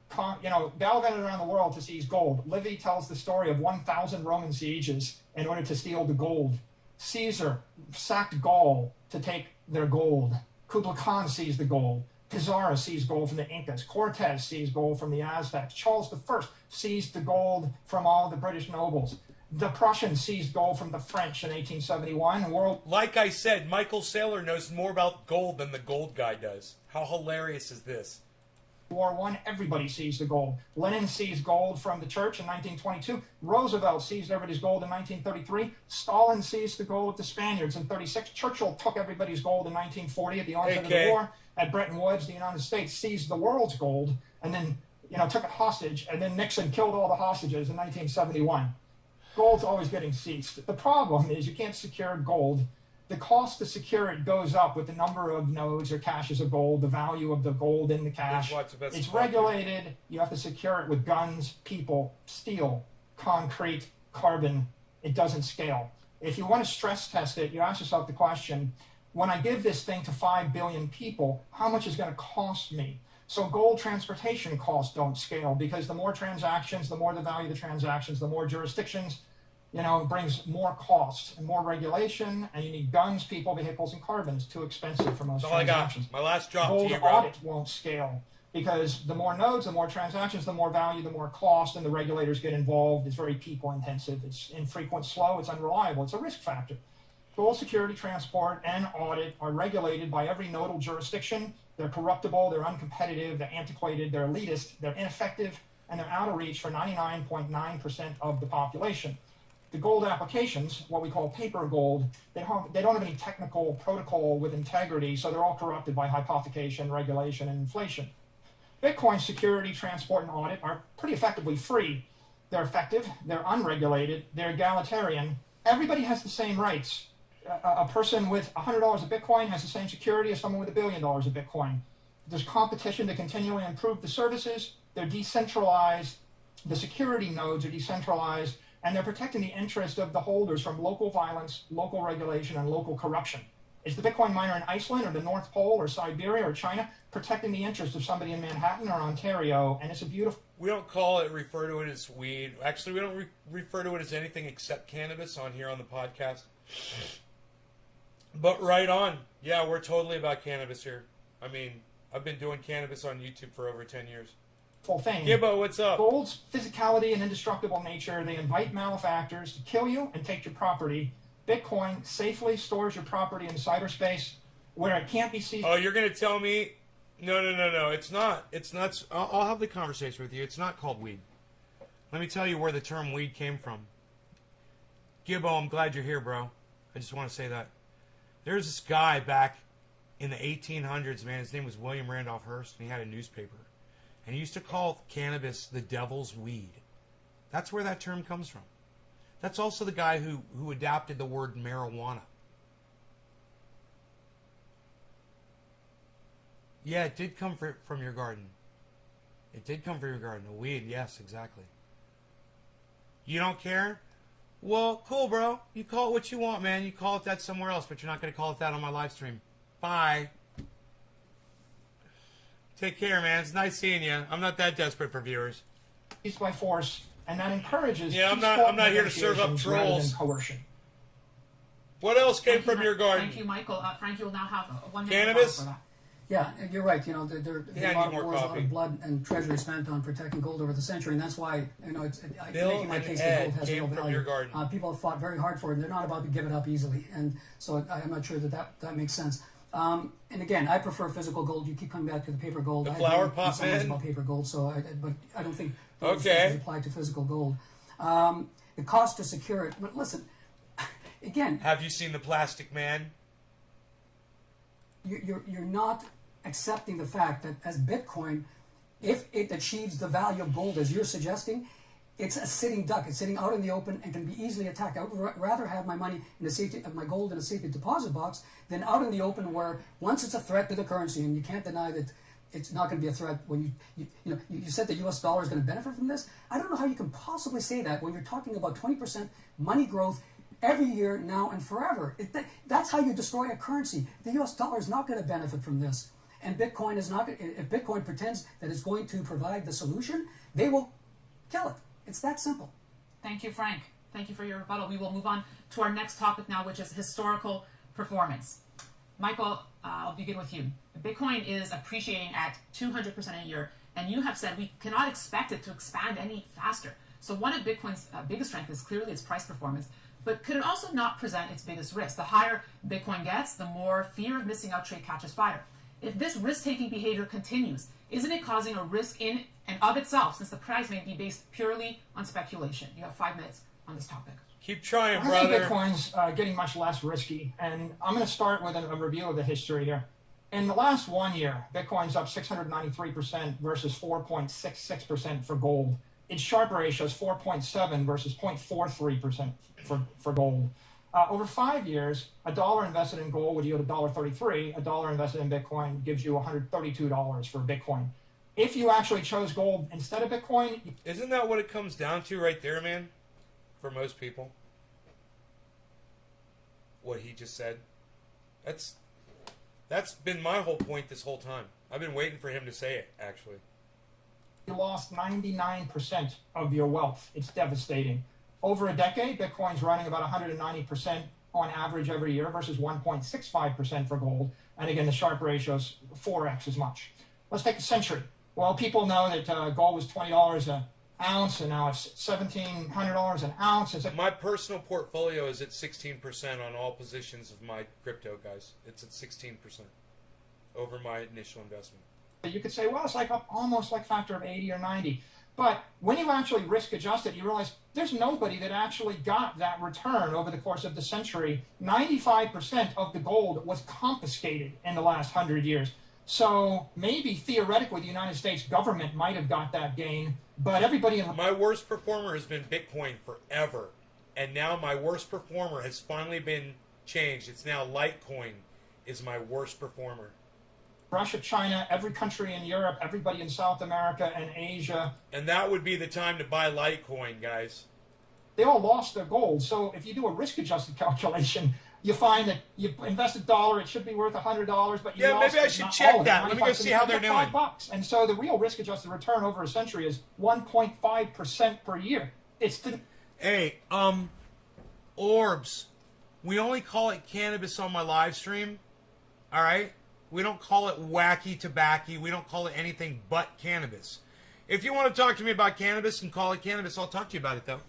gallivanted around the world to seize gold. Livy tells the story of 1,000 Roman sieges in order to steal the gold. Caesar sacked Gaul to take their gold. Kublai Khan seized the gold. Pizarro seized gold from the Incas. Cortez seized gold from the Aztecs. Charles I seized the gold from all the British nobles. The Prussians seized gold from the French in 1871. Like I said, Michael Saylor knows more about gold than the gold guy does. How hilarious is this? War I, everybody seized the gold. Lenin seized gold from the church in 1922. Roosevelt seized everybody's gold in 1933. Stalin seized the gold with the Spaniards in 1936. Churchill took everybody's gold in 1940 at the onset of the war. At Bretton Woods, the United States seized the world's gold and then, took it hostage. And then Nixon killed all the hostages in 1971. Gold's always getting seized. The problem is you can't secure gold. The cost to secure it goes up with the number of nodes or caches of gold, the value of the gold in the cache. It's regulated. You have to secure it with guns, people, steel, concrete, carbon. It doesn't scale. If you want to stress test it, you ask yourself the question, when I give this thing to 5 billion people, how much is it going to cost me? So gold transportation costs don't scale because the more transactions, the more the value of the transactions, the more jurisdictions, it brings more cost and more regulation, and you need guns, people, vehicles, and carbon. It's too expensive for most transactions. My last drop gold to you, bro. audit won't scale because the more nodes, the more transactions, the more value, the more cost, and the regulators get involved. It's very people intensive. It's infrequent, slow. It's unreliable. It's a risk factor. Gold security, transport, and audit are regulated by every nodal jurisdiction. They're corruptible, they're uncompetitive, they're antiquated, they're elitist, they're ineffective, and they're out of reach for 99.9% of the population. The gold applications, what we call paper gold, they don't have any technical protocol with integrity, so they're all corrupted by hypothecation, regulation, and inflation. Bitcoin security, transport, and audit are pretty effectively free. They're effective, they're unregulated, they're egalitarian. Everybody has the same rights. A person with $100 of Bitcoin has the same security as someone with $1 billion of Bitcoin. There's competition to continually improve the services. They're decentralized. The security nodes are decentralized, and they're protecting the interest of the holders from local violence, local regulation, and local corruption. Is the Bitcoin miner in Iceland or the North Pole or Siberia or China protecting the interest of somebody in Manhattan or Ontario? And it's a beautiful... We don't refer to it as weed. Actually, we don't refer to it as anything except cannabis on here on the podcast. But right on. Yeah, we're totally about cannabis here. I mean, I've been doing cannabis on YouTube for over 10 years. Full thing. Gibbo, what's up? Gold's physicality and indestructible nature, they invite malefactors to kill you and take your property. Bitcoin safely stores your property in cyberspace where it can't be seized. Oh, you're going to tell me? No. It's not. It's not. I'll have the conversation with you. It's not called weed. Let me tell you where the term weed came from. Gibbo, I'm glad you're here, bro. I just want to say that. There's this guy back in the 1800s, man. His name was William Randolph Hearst, and he had a newspaper. And he used to call cannabis the devil's weed. That's where that term comes from. That's also the guy who adapted the word marijuana. Yeah, it did come from your garden. It did come from your garden. The weed, yes, exactly. You don't care? Well, cool, bro. You call it what you want, man. You call it that somewhere else, but you're not going to call it that on my live stream. Bye. Take care, man. It's nice seeing you. I'm not that desperate for viewers. By force, and that encourages... Yeah, I'm not here to serve up trolls. Coercion. What else came from your garden? Thank you, Michael. Frank, you will now have 1 minute Cannabis? for that. Yeah, you're right. You know, there's Yeah, a lot I of need more wars, a lot coffee. of blood and treasure spent on protecting gold over the century, and that's why, you know, Bill making my and case Ed that gold has came real from value. your garden. People have fought very hard for it, and they're not about to give it up easily, and so I'm not sure that makes sense. And again, I prefer physical gold. You keep coming back to the paper gold. The I flower agree pot in some ways man? about paper gold, but I don't think those Okay. things apply to physical gold. The cost to secure it, but listen, again, Have you seen the Plastic Man? you're not accepting the fact that as Bitcoin, if it achieves the value of gold as you're suggesting, it's a sitting duck. It's sitting out in the open and can be easily attacked. I would rather have my money in a safety, my gold in a safety deposit box than out in the open where once it's a threat to the currency, and you can't deny that it's not going to be a threat when you said the U.S. dollar is going to benefit from this. I don't know how you can possibly say that when you're talking about 20% money growth every year now and forever. That's how you destroy a currency. The U.S. dollar is not going to benefit from this. And Bitcoin is not. If Bitcoin pretends that it's going to provide the solution, they will kill it. It's that simple. Thank you, Frank. Thank you for your rebuttal. We will move on to our next topic now, which is historical performance. Michael, I'll begin with you. Bitcoin is appreciating at 200% a year, and you have said we cannot expect it to expand any faster. So one of Bitcoin's biggest strengths is clearly its price performance, but could it also not present its biggest risk? The higher Bitcoin gets, the more fear of missing out trade catches fire. If this risk-taking behavior continues, isn't it causing a risk in and of itself, since the price may be based purely on speculation? You have 5 minutes on this topic. Keep trying, I think brother. Bitcoin's getting much less risky, and I'm going to start with a review of the history here. In the last 1 year, Bitcoin's up 693% versus 4.66% for gold. Its Sharpe ratio is 4.7 versus 0.43% for gold. Over 5 years, $1 invested in gold would yield $1.33. $1 invested in Bitcoin gives you $132 for Bitcoin. If you actually chose gold instead of Bitcoin, Isn't that what it comes down to right there, man? For most people. What he just said. That's been my whole point this whole time. I've been waiting for him to say it, actually. you lost 99% of your wealth. It's devastating. Over a decade, Bitcoin's running about 190% on average every year versus 1.65% for gold. And again, the Sharpe ratio is 4x as much. Let's take a century. Well, people know that gold was $20 an ounce, and now it's $1,700 an ounce. My personal portfolio is at 16% on all positions of my crypto, guys. It's at 16% over my initial investment. You could say, well, it's like almost like factor of 80 or 90. But when you actually risk adjust it, you realize there's nobody that actually got that return over the course of the century. 95% of the gold was confiscated in the last 100 years. So maybe theoretically the United States government might have got that gain, but everybody in My worst performer has been Bitcoin forever. And now my worst performer has finally been changed. It's now Litecoin is my worst performer. Russia, China, every country in Europe, everybody in South America and Asia, And that would be the time to buy Litecoin, guys. they all lost their gold. So if you do a risk-adjusted calculation, you find that you invest $1, it should be worth $100, but you Yeah, lost maybe I it, should not check all of it, that. Let me go 95%, see how they're you get doing. $5. And so the real risk-adjusted return over a century is 1.5% per year. It's the Hey, Orbs. We only call it cannabis on my live stream. All right? We don't call it wacky tobacco. We don't call it anything but cannabis. If you want to talk to me about cannabis and call it cannabis, I'll talk to you about it, though.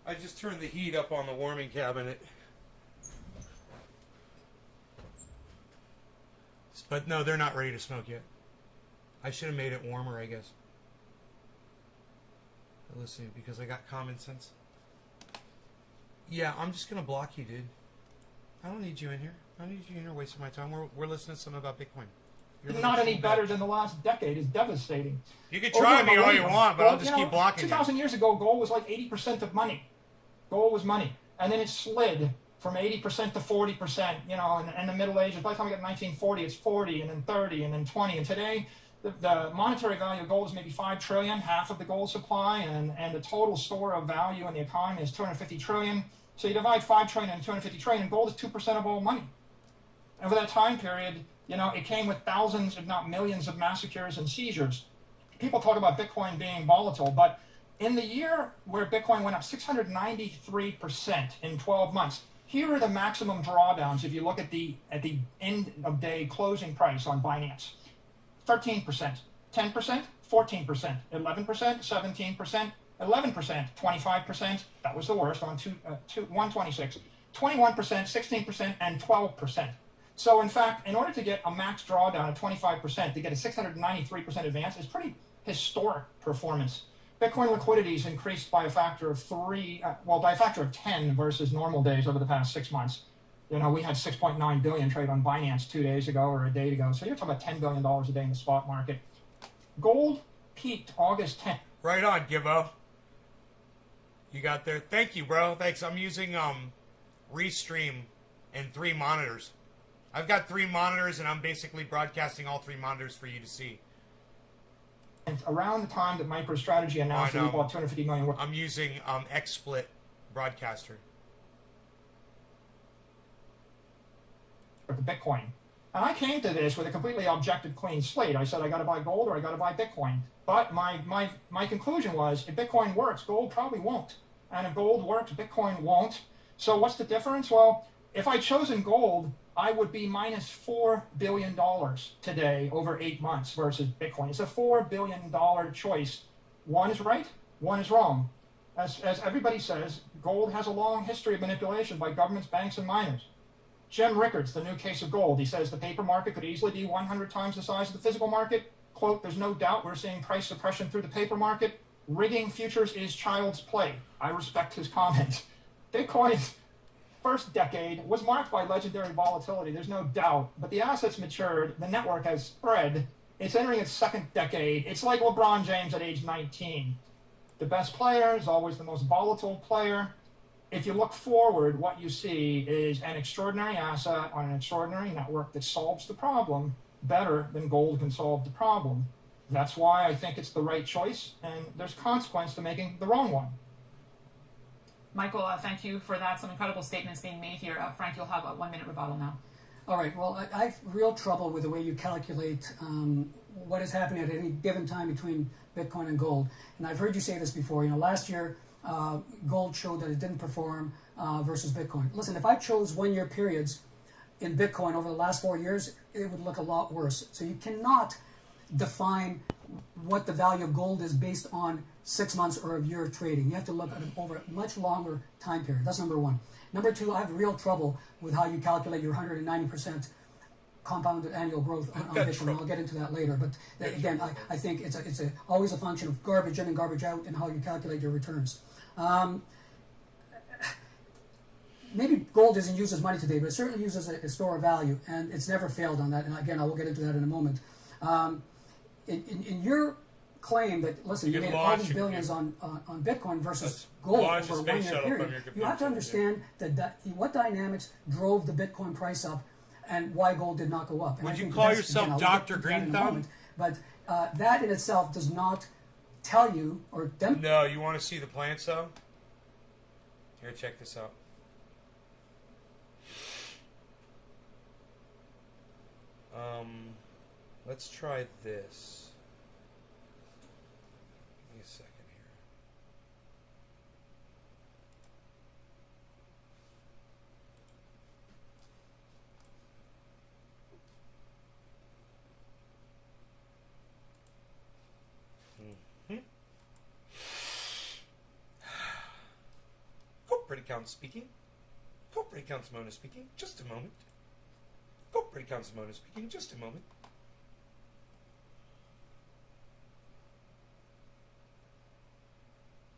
I just turned the heat up on the warming cabinet. But no, they're not ready to smoke yet. I should have made it warmer, I guess. But let's see, because I got common sense. Yeah, I'm just going to block you, dude. I don't need you in here. I don't need you in here wasting my time. We're listening to something about Bitcoin. You're not any listening better back. than the last decade. It's devastating. You can try me all you want, but I'll just keep blocking you. 2,000 years ago, gold was like 80% of money. Gold was money. And then it slid from 80% to 40%, you know, in the Middle Ages. By the time we get 1940, it's 40, and then 30, and then 20. And today, the monetary value of gold is maybe 5 trillion, half of the gold supply, and the total store of value in the economy is 250 trillion. So you divide 5 trillion and 250 trillion, and gold is 2% of all money. And for that time period, you know, it came with thousands, if not millions, of massacres and seizures. People talk about Bitcoin being volatile, but in the year where Bitcoin went up 693% in 12 months, here are the maximum drawdowns if you look at the end of day closing price on Binance. 13%, 10%, 14%, 11%, 17%, 11%, 25%, that was the worst on 126, 21%, 16%, and 12%. So in fact, in order to get a max drawdown of 25%, to get a 693% advance is pretty historic performance. Bitcoin liquidity has increased by a factor of 10 versus normal days over the past 6 months. You know, we had 6.9 billion trade on Binance 2 days ago or a day ago. So you're talking about $10 billion a day in the spot market. Gold peaked August 10th. Right on, Gibbo. You got there. Thank you, bro. Thanks. I'm using Restream and 3 monitors. I've got 3 monitors, and I'm basically broadcasting all 3 monitors for you to see. And around the time that MicroStrategy announced that we bought 250 million worth. I'm using XSplit broadcaster. The Bitcoin. And I came to this with a completely objective, clean slate. I said, I got to buy gold or I got to buy Bitcoin. But my conclusion was, if Bitcoin works, gold probably won't. And if gold works, Bitcoin won't. So what's the difference? Well, if I'd chosen gold, I would be minus $4 billion today over 8 months versus Bitcoin. It's a $4 billion choice. One is right, one is wrong. As everybody says, gold has a long history of manipulation by governments, banks, and miners. Jim Rickards, the new case of gold, he says the paper market could easily be 100 times the size of the physical market. Quote, there's no doubt we're seeing price suppression through the paper market. Rigging futures is child's play. I respect his comment. Bitcoin's first decade was marked by legendary volatility, there's no doubt. But the assets matured, the network has spread. It's entering its second decade. It's like LeBron James at age 19. The best player is always the most volatile player. If you look forward, what you see is an extraordinary asset on an extraordinary network that solves the problem better than gold can solve the problem. That's why I think it's the right choice, and there's consequence to making the wrong one. Michael, thank you for that. Some incredible statements being made here. Frank, you'll have a 1 minute rebuttal now. All right. Well, I have real trouble with the way you calculate what is happening at any given time between Bitcoin and gold. And I've heard you say this before. Last year, gold showed that it didn't perform versus Bitcoin. Listen, if I chose 1 year periods in Bitcoin over the last 4 years, it would look a lot worse. So you cannot define what the value of gold is based on 6 months or a year of trading. You have to look at it over a much longer time period. That's number one. Number two, I have real trouble with how you calculate your 190% compounded annual growth on Bitcoin. I'll get into that later. But again, I think it's always a function of garbage in and garbage out and how you calculate your returns. Maybe gold isn't used as money today, but it certainly used as a store of value, and it's never failed on that. And again, I will get into that in a moment. In your claim that, listen, you made all these billions on Bitcoin versus gold over a 1 year period, you have to understand what dynamics drove the Bitcoin price up and why gold did not go up. And would you call yourself Dr. Green Thumb? But that in itself does not tell you or No, you want to see the plants though? Here, check this out. Let's try this. Give me a second here. Corporate account speaking. Corporate account Simona speaking. Just a moment. Corporate account Simona speaking. Just a moment.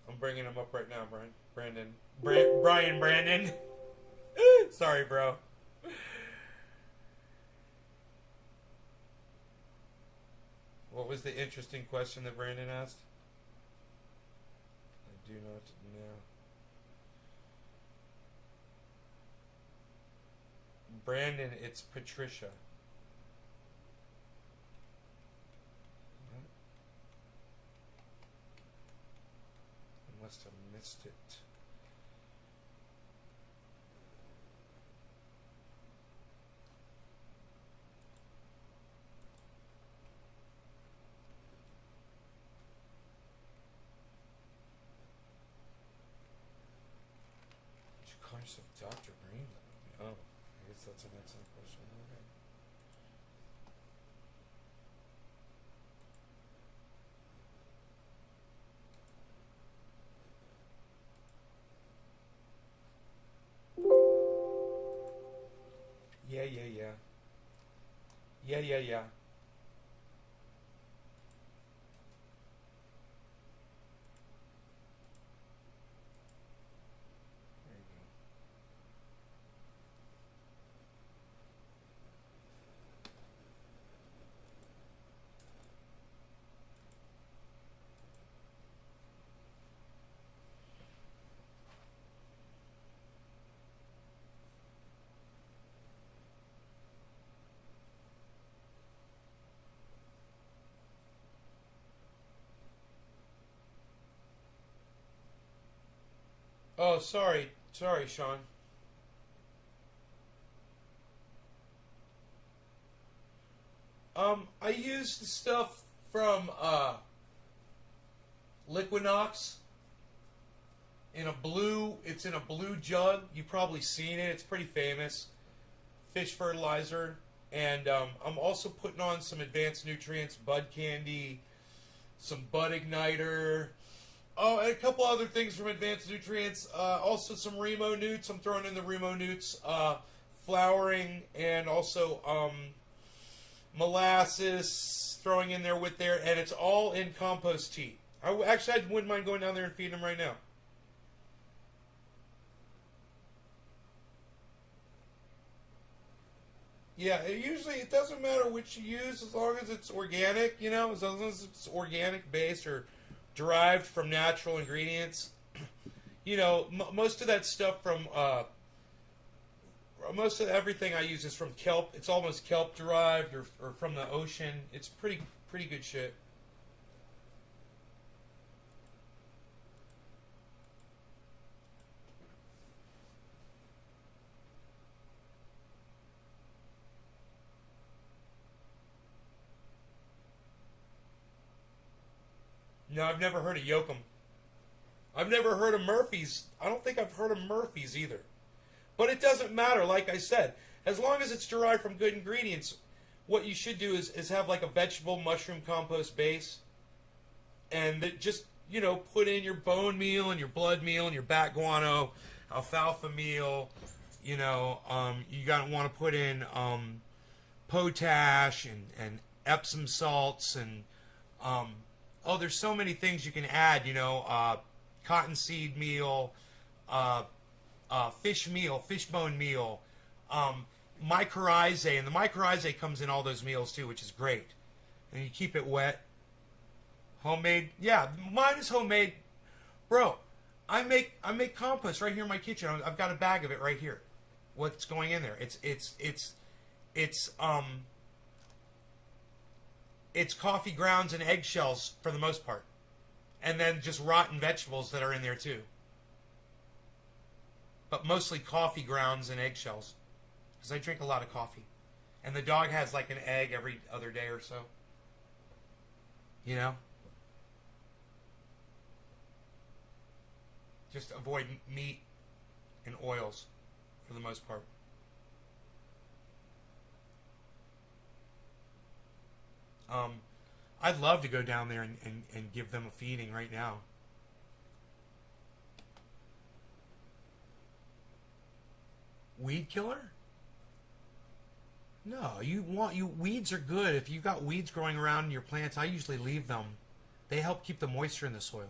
I'm bringing him up right now, Brian Brandon. Sorry, bro. What was the interesting question that Brandon asked? I do not know. Brandon, it's Patricia. I must have missed it. Would you call yourself Dr. Green? Oh, I guess that's an excellent question. Okay. Yeah. There you go. Oh, sorry, Sean. I used the stuff from Liquinox it's in a blue jug. You've probably seen it. It's pretty famous. Fish fertilizer. And I'm also putting on some advanced nutrients, bud candy, some bud igniter. Oh, and a couple other things from Advanced Nutrients. Also some Remo Newts. I'm throwing in the Remo Newts flowering, and also molasses throwing in there with there, and it's all in compost tea. I wouldn't mind going down there and feeding them right now. Yeah, it doesn't matter which you use as long as it's organic, as long as it's organic based or derived from natural ingredients. Most of that stuff most of everything I use is from kelp. It's almost kelp derived or from the ocean. It's pretty good shit. No, I've never heard of Yoakum. I've never heard of Murphy's. I don't think I've heard of Murphy's either. But it doesn't matter, like I said. As long as it's derived from good ingredients, what you should do is have like a vegetable mushroom compost base. And just, you know, put in your bone meal and your blood meal and your bat guano, alfalfa meal. You know, you gotta want to put in potash and Epsom salts and oh, there's so many things you can add. You know, cottonseed meal, fish meal, fish bone meal, mycorrhizae, and the mycorrhizae comes in all those meals too, which is great. And you keep it wet. Homemade, yeah, mine is homemade, bro. I make compost right here in my kitchen. I've got a bag of it right here. What's going in there? It's coffee grounds and eggshells for the most part, and then just rotten vegetables that are in there too. But mostly coffee grounds and eggshells, because I drink a lot of coffee, and the dog has like an egg every other day or so. You know. Just avoid meat and oils for the most part. I'd love to go down there and give them a feeding right now. Weed killer? No, weeds are good. If you've got weeds growing around in your plants, I usually leave them. They help keep the moisture in the soil.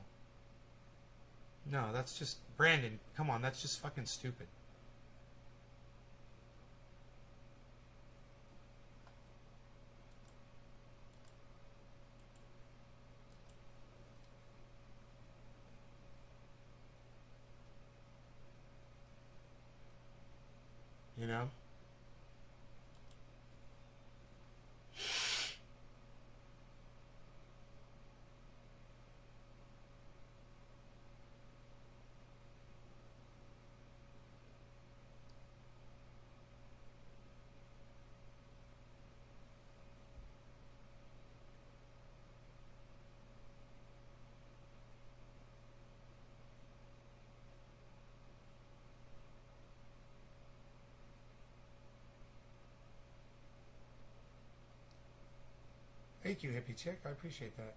No, that's just, Brandon, come on, that's just fucking stupid. You know? Thank you, hippie chick. I appreciate that.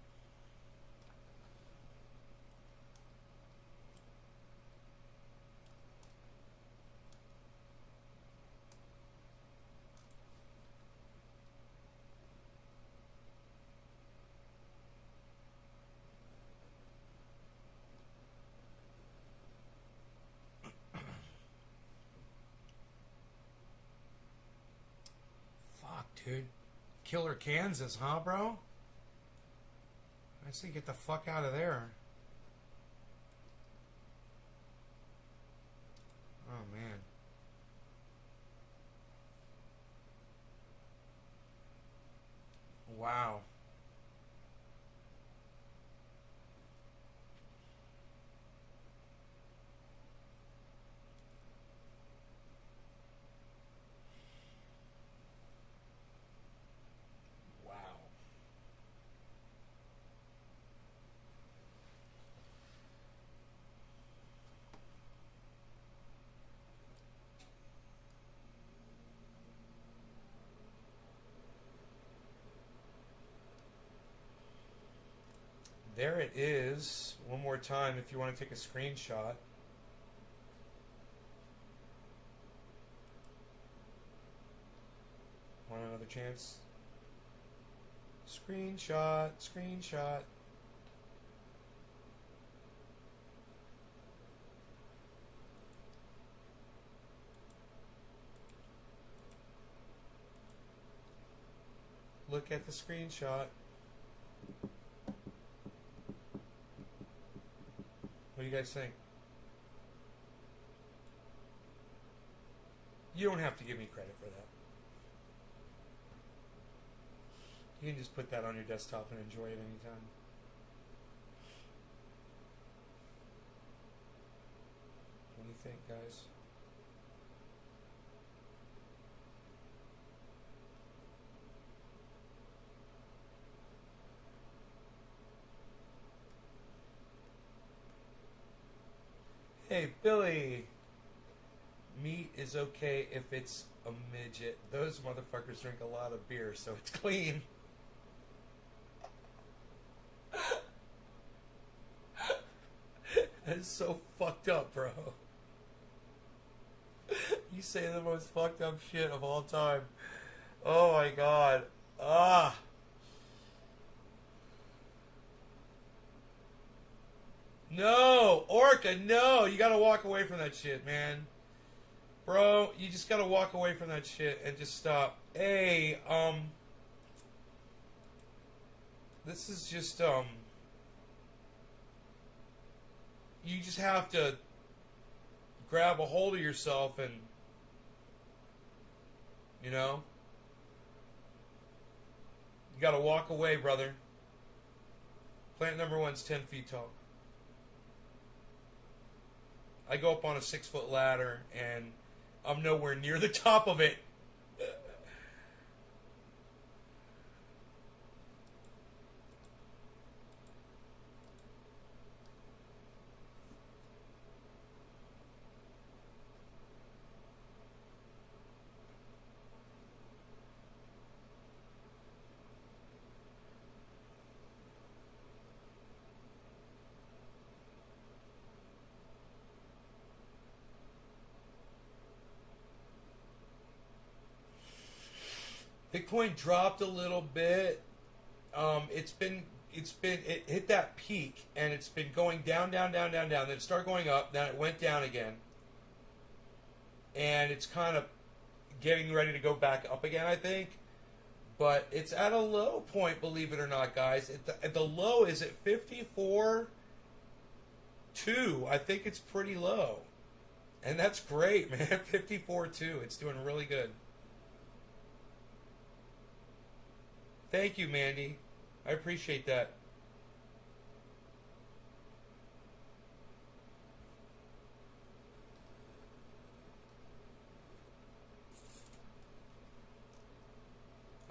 Fuck, dude. Killer Kansas, huh, bro? I say get the fuck out of there. Oh, man. Wow. There it is. One more time if you want to take a screenshot. Want another chance? Screenshot, screenshot. Look at the screenshot. What do you guys think? You don't have to give me credit for that. You can just put that on your desktop and enjoy it anytime. What do you think, guys? Billy. Meat is okay if it's a midget. Those motherfuckers drink a lot of beer, so it's clean. That is so fucked up, bro. You say the most fucked up shit of all time. Oh my god. Ah. No, Orca, no. You gotta walk away from that shit, man. Bro, you just gotta walk away from that shit and just stop. Hey, this is just, you just have to grab a hold of yourself and, you know, you gotta walk away, brother. Plant number 1's 10 feet tall. I go up on a 6-foot ladder and I'm nowhere near the top of it. Bitcoin dropped a little bit. It hit that peak and it's been going down. Then it started going up. Then it went down again, and it's kind of getting ready to go back up again, I think. But it's at a low point, believe it or not, guys. The low is at 54.2. I think it's pretty low, and that's great, man. 54.2. It's doing really good. Thank you, Mandy. I appreciate that.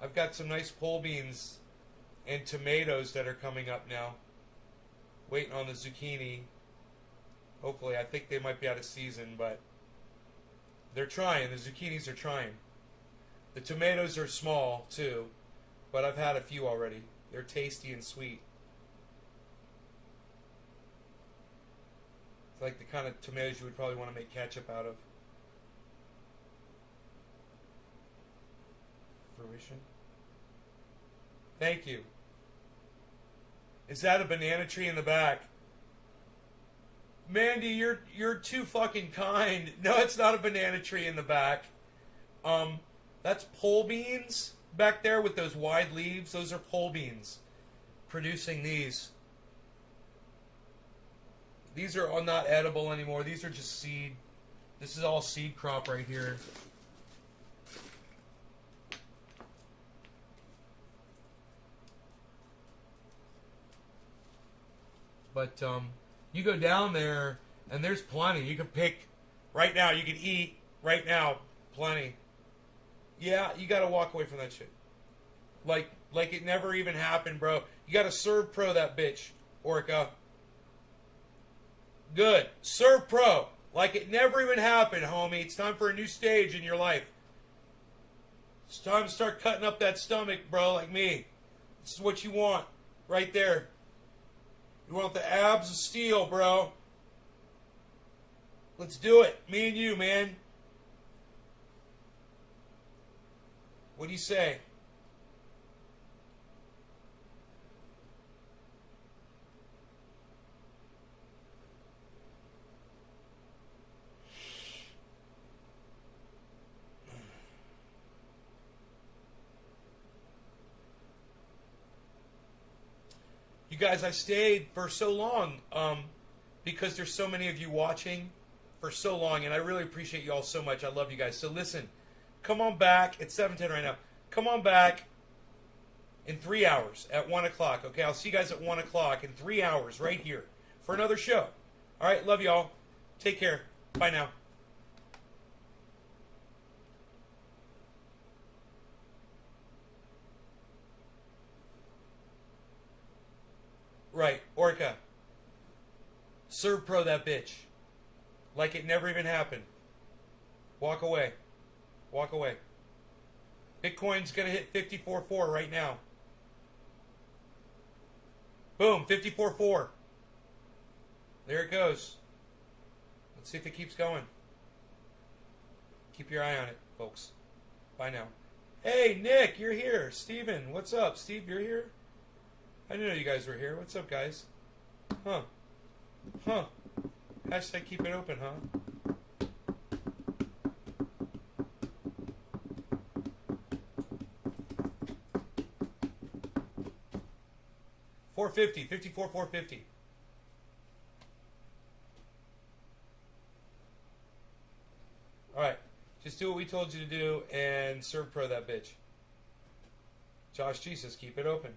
I've got some nice pole beans and tomatoes that are coming up now. Waiting on the zucchini. Hopefully, I think they might be out of season, but they're trying. The zucchinis are trying. The tomatoes are small, too. But I've had a few already. They're tasty and sweet. It's like the kind of tomatoes you would probably want to make ketchup out of. Fruition. Thank you. Is that a banana tree in the back? Mandy, you're too fucking kind. No, it's not a banana tree in the back. That's pole beans. Back there with those wide leaves, those are pole beans producing these. These are all not edible anymore. These are just seed. This is all seed crop right here. But you go down there and there's plenty. You can pick right now. You can eat right now. Plenty. Yeah, you gotta walk away from that shit. Like it never even happened, bro. You gotta serve pro that bitch, Orca. Good. Serve pro. Like it never even happened, homie. It's time for a new stage in your life. It's time to start cutting up that stomach, bro, like me. This is what you want. Right there. You want the abs of steel, bro. Let's do it. Me and you, man. What do you say? You guys, I stayed for so long because there's so many of you watching for so long, and I really appreciate you all so much. I love you guys. So listen. Come on back. It's 7:10 right now. Come on back in 3 hours at 1 o'clock. Okay, I'll see you guys at 1 o'clock in 3 hours right here for another show. All right, love y'all. Take care. Bye now. Right, Orca. Serve pro that bitch. like it never even happened. Walk away. Walk away. Bitcoin's going to hit 54.4 right now. Boom, 54.4. There it goes. Let's see if it keeps going. Keep your eye on it, folks. Bye now. Hey, Nick, you're here. Steven, what's up? Steve, you're here? I didn't know you guys were here. What's up, guys? Huh. Huh. Hashtag keep it open, huh? $450, 54, $450. All right, just do what we told you to do and serve pro that bitch. Josh G says keep it open.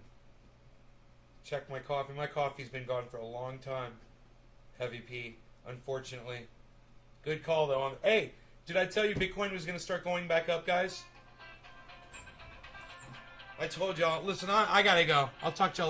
Check my coffee. My coffee's been gone for a long time. Heavy P, unfortunately. Good call though. Hey, did I tell you Bitcoin was going to start going back up, guys? I told y'all. Listen, I gotta go. I'll talk to y'all later.